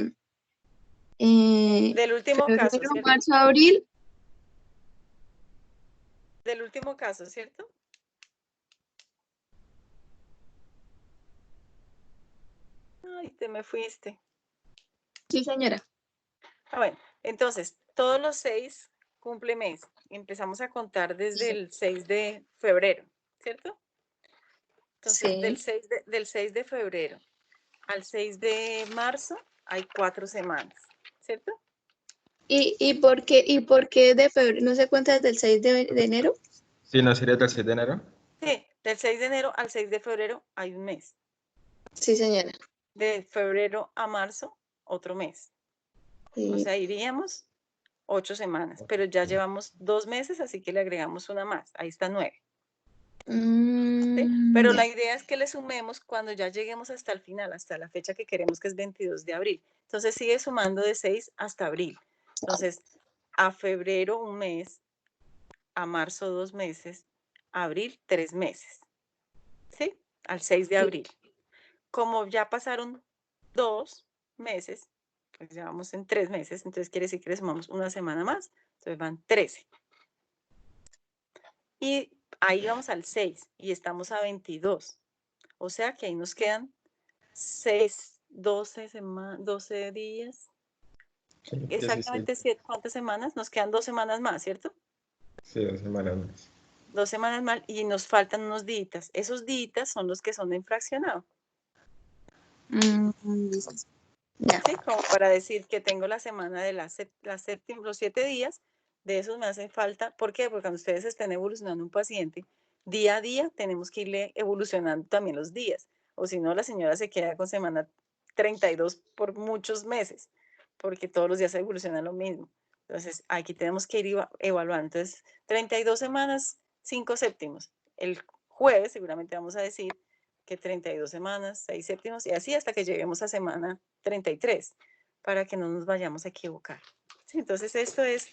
Del último caso, febrero, ¿cierto? marzo, abril. Del último caso, ¿cierto? Ay, te me fuiste. Sí, señora. Bueno, entonces, todos los 6 cumple mes. Empezamos a contar desde el 6 de febrero, ¿cierto? Entonces, Sí. del 6 de febrero al 6 de marzo hay 4 semanas, ¿cierto? ¿Y por qué de febrero? ¿No se cuenta desde el 6 de enero? Sí, ¿no sería del 6 de enero? Sí, del 6 de enero al 6 de febrero hay un mes. Sí, señora. De febrero a marzo, otro mes. Sí. O sea, iríamos 8 semanas, pero ya llevamos 2 meses, así que le agregamos una más. Ahí está 9. ¿sí? Pero la idea es que le sumemos cuando ya lleguemos hasta el final, hasta la fecha que queremos, que es 22 de abril. Entonces sigue sumando de 6 hasta abril. Entonces, a febrero 1 mes, a marzo 2 meses, a abril 3 meses, ¿sí? Al 6 de abril. Como ya pasaron 2 meses, pues ya vamos en 3 meses, entonces quiere decir que le sumamos una semana más, entonces van 13. Y ahí vamos al 6 y estamos a 22. O sea que ahí nos quedan 6, 12 días. Exactamente 7, ¿cuántas semanas? Nos quedan 2 semanas más, ¿cierto? Sí, 2 semanas más. 2 semanas más y nos faltan unos días. Esos días son los que son en fraccionado. ¿Sí? Como para decir que tengo la semana de los 7 días, de esos me hacen falta. ¿Por qué? Porque cuando ustedes estén evolucionando un paciente, día a día tenemos que irle evolucionando también los días. O si no, la señora se queda con semana 32 por muchos meses, porque todos los días evoluciona lo mismo. Entonces, aquí tenemos que ir evaluando. Entonces, 32 semanas, 5 séptimos. El jueves seguramente vamos a decir que 32 semanas, 6 séptimos, y así hasta que lleguemos a semana 33, para que no nos vayamos a equivocar. ¿Sí? Entonces, esto es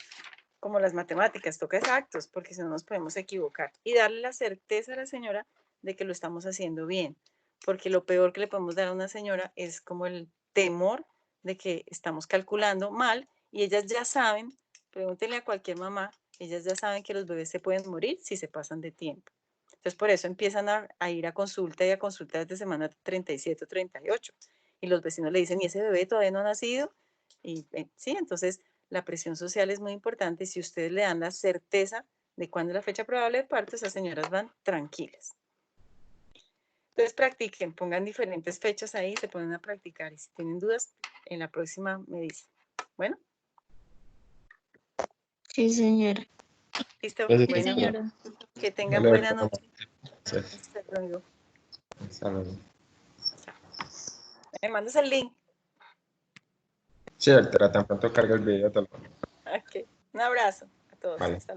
como las matemáticas, toca exactos, porque si no nos podemos equivocar. Y darle la certeza a la señora de que lo estamos haciendo bien, porque lo peor que le podemos dar a una señora es como el temor de que estamos calculando mal, y ellas ya saben, pregúntenle a cualquier mamá, ellas ya saben que los bebés se pueden morir si se pasan de tiempo. Entonces, por eso empiezan a ir a consulta y a consulta desde semana 37 o 38. Y los vecinos le dicen, ¿y ese bebé todavía no ha nacido? Y sí, entonces la presión social es muy importante. Si ustedes le dan la certeza de cuándo es la fecha probable de parto, esas señoras van tranquilas. Entonces, practiquen, pongan diferentes fechas ahí, se ponen a practicar. Y si tienen dudas, en la próxima me dicen. Bueno. Sí, señora. Listo. Gracias, Bueno, señora. que tengan Vale, buena noche. gracias. Hasta luego. Hasta luego. Me mandas el link. Sí, Altera, tan pronto carga el video, te lo mando. Ok. Un abrazo a todos. Vale. Hasta